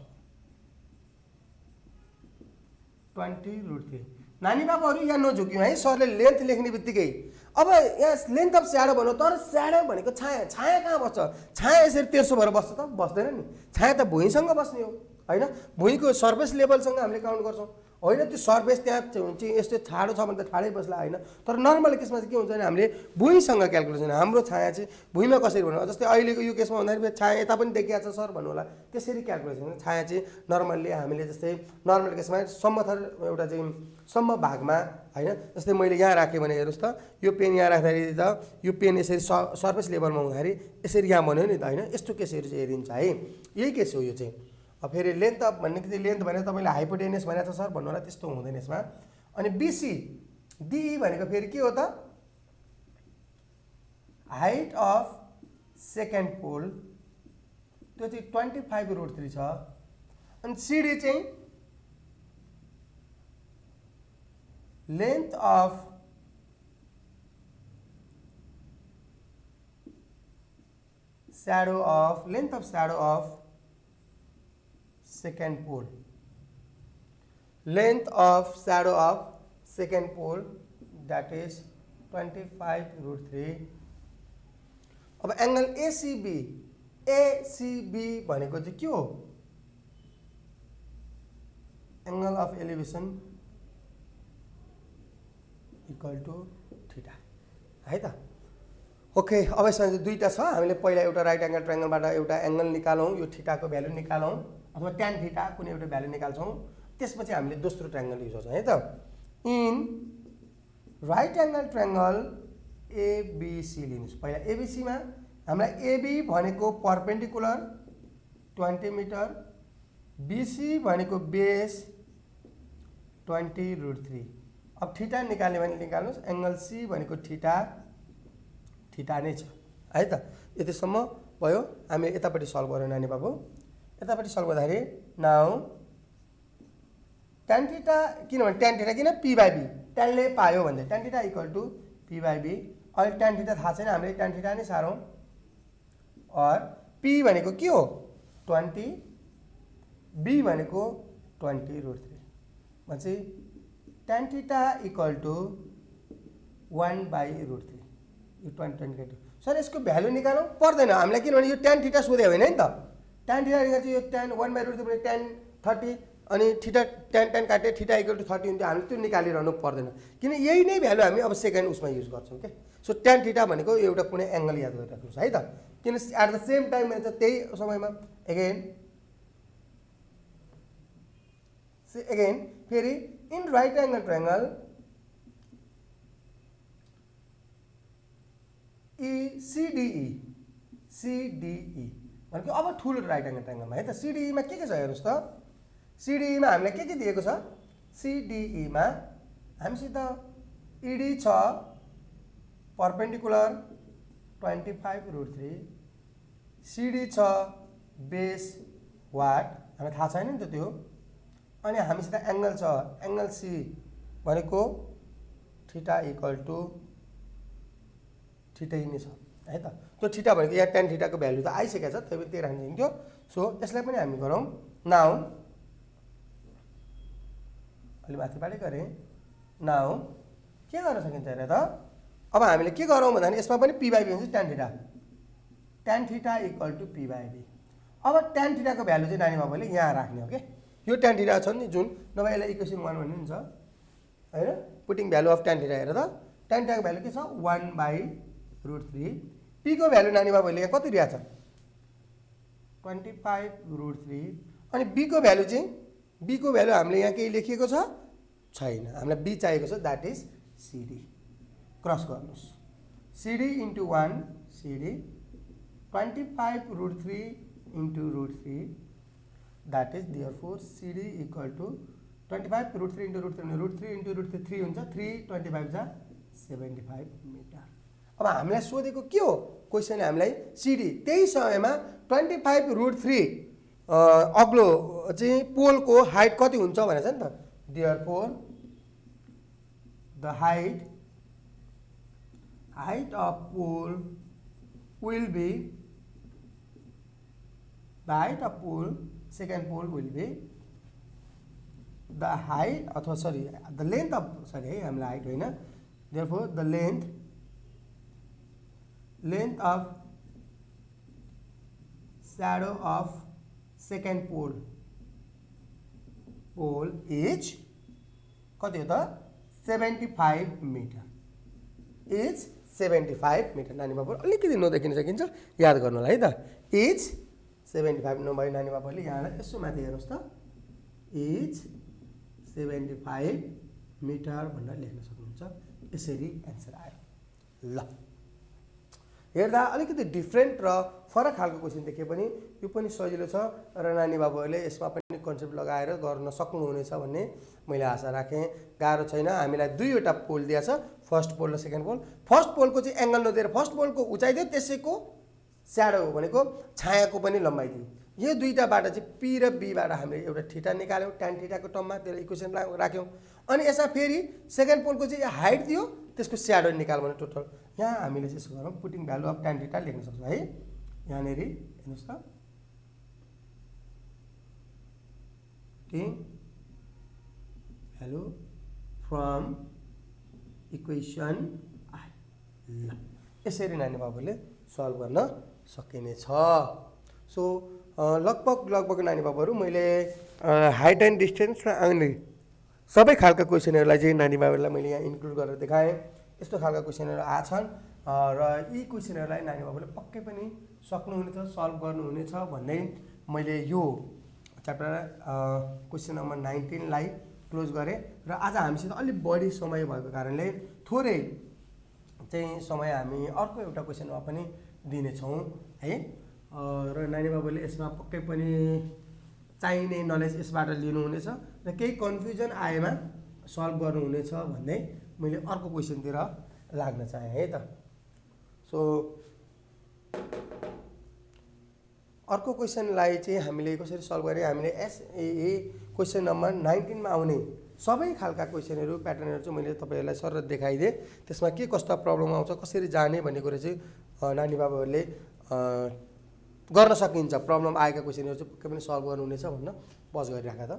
Speaker 1: 20√3। नानी बाबुहरू यहाँ नझुक्यौँ है, सरले लेन्थ लेख्ने बित्तिकै अब यहाँ लेन्थ अफ स्याडो भन्यो, तर स्याडो भनेको छाया, छाया कहाँ बस्छ? छाया यसरी तेर्सो भएर बस्छ त? बस्दैन नि, छाया त भुइँसँग बस्ने हो होइन, भुइँको सर्फेस लेभलसँग हामीले काउन्ट गर्छौँ होइन, त्यो सर्फेस त्यहाँ चाहिँ यस्तो ठाडो छ भने त ठाडै बस्ला होइन, तर नर्मली केसमा चाहिँ के हुन्छ भने हामीले भुइँसँग क्यालकुलेसन, हाम्रो छाया चाहिँ भुइँमा कसरी भन्नु, जस्तै अहिलेको यो केसमा भन्दाखेरि छाया यता पनि देखिया छ सर भन्नु होला, त्यसरी क्यालकुलेसन, छाया चाहिँ नर्मल्ली हामीले जस्तै नर्मल केसमा समथर एउटा चाहिँ सम्म भागमा होइन, जस्तै मैले यहाँ राखेँ भने हेर्नुहोस् त, यो पेन यहाँ राख्दाखेरि त यो पेन यसरी सर्फेस लेभलमा हुँदाखेरि यसरी यहाँ भन्यो नि त होइन, यस्तो केसहरू चाहिँ हेरिन्छ है, यही केस हो यो चाहिँ। अब फेरि लेन्थ अफ भन्ने कि लेन्थ भनेर तपाईँले हाइपोटेनियस भनेको छ सर भन्नु होला, त्यस्तो हुँदैन यसमा। अनि बीसी डिई भनेको फेरि के हो त? हाइट अफ सेकेन्ड पोल, त्यो चाहिँ 25√3 छ। अनि सिडी चाहिँ length of shadow of second pole, length of shadow of second pole, that is 25√3। अब एंगल एसीबी भनेको चाहिँ के हो? Angle of elevation equal to theta है त। ओके, अब यसमा चाहिँ दुईटा छ, हामीले पहिला एउटा राइट एंगल ट्रायंगलबाट एउटा एंगल निकालौँ, यो थीटाको भ्यालु निकालौँ अथवा ट्यान थीटा कुनै एउटा भ्यालु निकाल्छौँ, त्यसपछि हामीले दोस्रो ट्रायंगल युज गर्छौँ है त। In right angle triangle ABC लिनुहोस्, पहिला एबीसीमा हामीलाई एबी भनेको परपेन्डिकुलर 20 मिटर, बीसी भनेको बेस 20√3। अब थीटा निकाल्ने भने निकाल्नुहोस्, एंगल सी भनेको थीटा नै छ है त। यतिसम्म भयो, हामी यतापट्टि सल्भ गरौँ नानी बाबु, यतापट्टि सल्भ गर्दाखेरि नाउ ट्यान थीटा, किनभने ट्यान थीटा किन p/b, ट्यानले पायो भने tan theta equal to p/b। अहिले ट्यान थीटा थाहा छैन, हामीले ट्यान थीटा नै सारौँ, और p भनेको के हो 20, b भनेको 20√3 भनेपछि ट्यान थीटा इक्वल टु 1/√3। यो 20 सर यसको भ्यालु निकालौँ पर्दैन हामीलाई, किनभने यो ट्यान थीटा सोध्यो होइन नि त, ट्यान थीटा निकाल्छ, यो ट्यान 1/√3 भने ट्यान 30 अनि थीटा ट्यान काटे थीटा इक्वल टु 30 हुन्थ्यो, हामीले त्यो निकालिरहनु पर्दैन, किन यही नै भ्यालु हामी अब सेकेन्ड उसमा युज गर्छौँ के। सो ट्यान थीटा भनेको एउटा कुनै एंगल याद गरिराख्नुहोस् है त, किन एट द सेम टाइम चाहिँ त्यही समयमा अगेन फेरि in right angle triangle CDE भनेको अब ठुलो राइट एंगल ट्रायंगलमा है त। CDE मा के छ हेर्नुहोस् त, CDE मा हामीलाई के दिएको छ? CDE मा हामीसित ED छ परपेन्डिकुलर 25√3, CD छ बेस वाट, हामीलाई थाहा छैन नि त त्यो, अनि हामीसित एंगल छ, एंगल C भनेको थीटा इक्वल टु थीटा नै छ है त। त्यो थीटा भनेको यहाँ ट्यान थीटाको भ्यालु त आइसकेको छ, त्यही राख्नु थियो। सो यसलाई पनि हामी गरौँ। नाउ अलि माथिबाटै गरेँ। नाउ के गर्न सकिन्छ हेर त। अब हामीले के गरौँ भन्दाखेरि यसमा पनि p/b हुन्छ tan theta. tan theta equal to p/b। अब tan थीटाको भ्यालु चाहिँ नानी बाबुले यहाँ राख्ने हो के। यो tan थीटा छ नि जुन, नभए यसलाई इक्वेसन 1 भन्ने हुन्छ हैन। Putting value of tan theta हेर त। tan थीटाको भ्यालु के छ 1/√3। p को भ्यालु नानी बाबुले यहाँ कति दिएको छ 25√3। अनि b को भ्यालु चाहिँ b को भ्यालु हामीले यहाँ केही लेखिएको छ छैन। हामीलाई b चाहिएको छ, द्याट इज cd। क्रस गर्नुस्, cd * 1 cd 25√3 * √3, that is therefore cd equal to 25√3 * √3 √3 * √3 3 हुन्छ। 3 25 जा 75 मिटर। अब हामीलाई सोधेको के हो क्वेसन हामीलाई cd, त्यही समयमा 25√3 अग्लो चाहिँ पोलको हाइट कति हुन्छ भनेछ नि त। Therefore the height of pole will be, the height of pole, second pole will be the height अथवा sorry the length of, sorry है हामीलाई हाइट होइन, therefore the length of shadow of second pole is कति हो त 75 मिटर। Is 75 metre. नानी बाबु अलिकति नदेखिन सकिन्छ याद गर्नुलाई है त। इज 75 नभए नानी बाबुले यहाँलाई यसो माथि हेर्नुहोस् त, इज 75 मिटर भनेर लेख्न सक्नुहुन्छ। यसरी एन्सर आयो। ल हेर्दा अलिकति डिफ्रेन्ट र फरक खालको क्वेसन देखे पनि यो पनि सजिलो छ र नानी बाबुहरूले यसमा पनि कन्सेप्ट लगाएर गर्न सक्नुहुनेछ भन्ने मैले आशा राखेँ। गाह्रो छैन। हामीलाई दुईवटा पोल दिएछ, फर्स्ट पोल र सेकेन्ड पोल। फर्स्ट पोलको चाहिँ एङ्गल नदिएर फर्स्ट पोलको उचाइ दियो, त्यसैको स्याडो भनेको छायाको पनि लम्बाइ दियो। यो दुईटाबाट चाहिँ p र b बाट हामीले एउटा थीटा निकाल्यौँ tan थीटाको टर्ममा, त्यसलाई इक्वेसन राख्यौँ। अनि यसमा फेरि सेकेन्ड पोलको चाहिँ हाइट दियो, त्यसको स्याडो निकाल भने टोटल। यहाँ हामीले चाहिँ यसो गरौँ, putting value of tan theta लेख्न सक्छौँ है। यहाँनिर हेर्नुहोस् त, putting value from equation I. ल यसरी नानी बाबुले सल्भ गर्न सकिनेछ। सो लगभग नानी बाबुहरू मैले हाइट एन्ड डिस्टेन्स र अनि सबै खालका क्वेसनहरूलाई चाहिँ नानी बाबुहरूलाई मैले यहाँ इन्क्लुड गरेर देखाएँ। यस्तो खालका क्वेसनहरू आछन् र यी क्वेसनहरूलाई नानी बाबुले पक्कै पनि सक्नुहुनेछ, सल्भ गर्नुहुनेछ भन्दै मैले यो च्याप्टर क्वेसन नम्बर 19 लाई क्लोज गरेँ। र आज हामीसित अलिक बढी समय भएको कारणले थोरै चाहिँ समय हामी अर्को एउटा क्वेसनमा पनि दिनेछौँ है। र नानी बाबुले यसमा पक्कै पनि चाहिने नलेज यसबाट लिनुहुनेछ र केही कन्फ्युजन आएमा सल्भ गर्नुहुनेछ भन्दै मैले अर्को क्वेसनतिर लाग्न चाहेँ है त। सो अर्को क्वेसनलाई चाहिँ हामीले कसरी सल्भ गरे, हामीले एसएए क्वेसन नम्बर 19 मा आउने सबै खालका क्वेसनहरू प्याटर्नहरू चाहिँ मैले तपाईँहरूलाई सरर देखाइदिएँ। त्यसमा के कस्ता प्रब्लम आउँछ, कसरी जाने भन्ने कुरा चाहिँ नानी बाबुहरूले गर्न सकिन्छ। प्रब्लम आएका क्वेसनहरू चाहिँ पक्कै पनि सल्भ गर्नुहुनेछ भन्न बस गरिराखेँ त।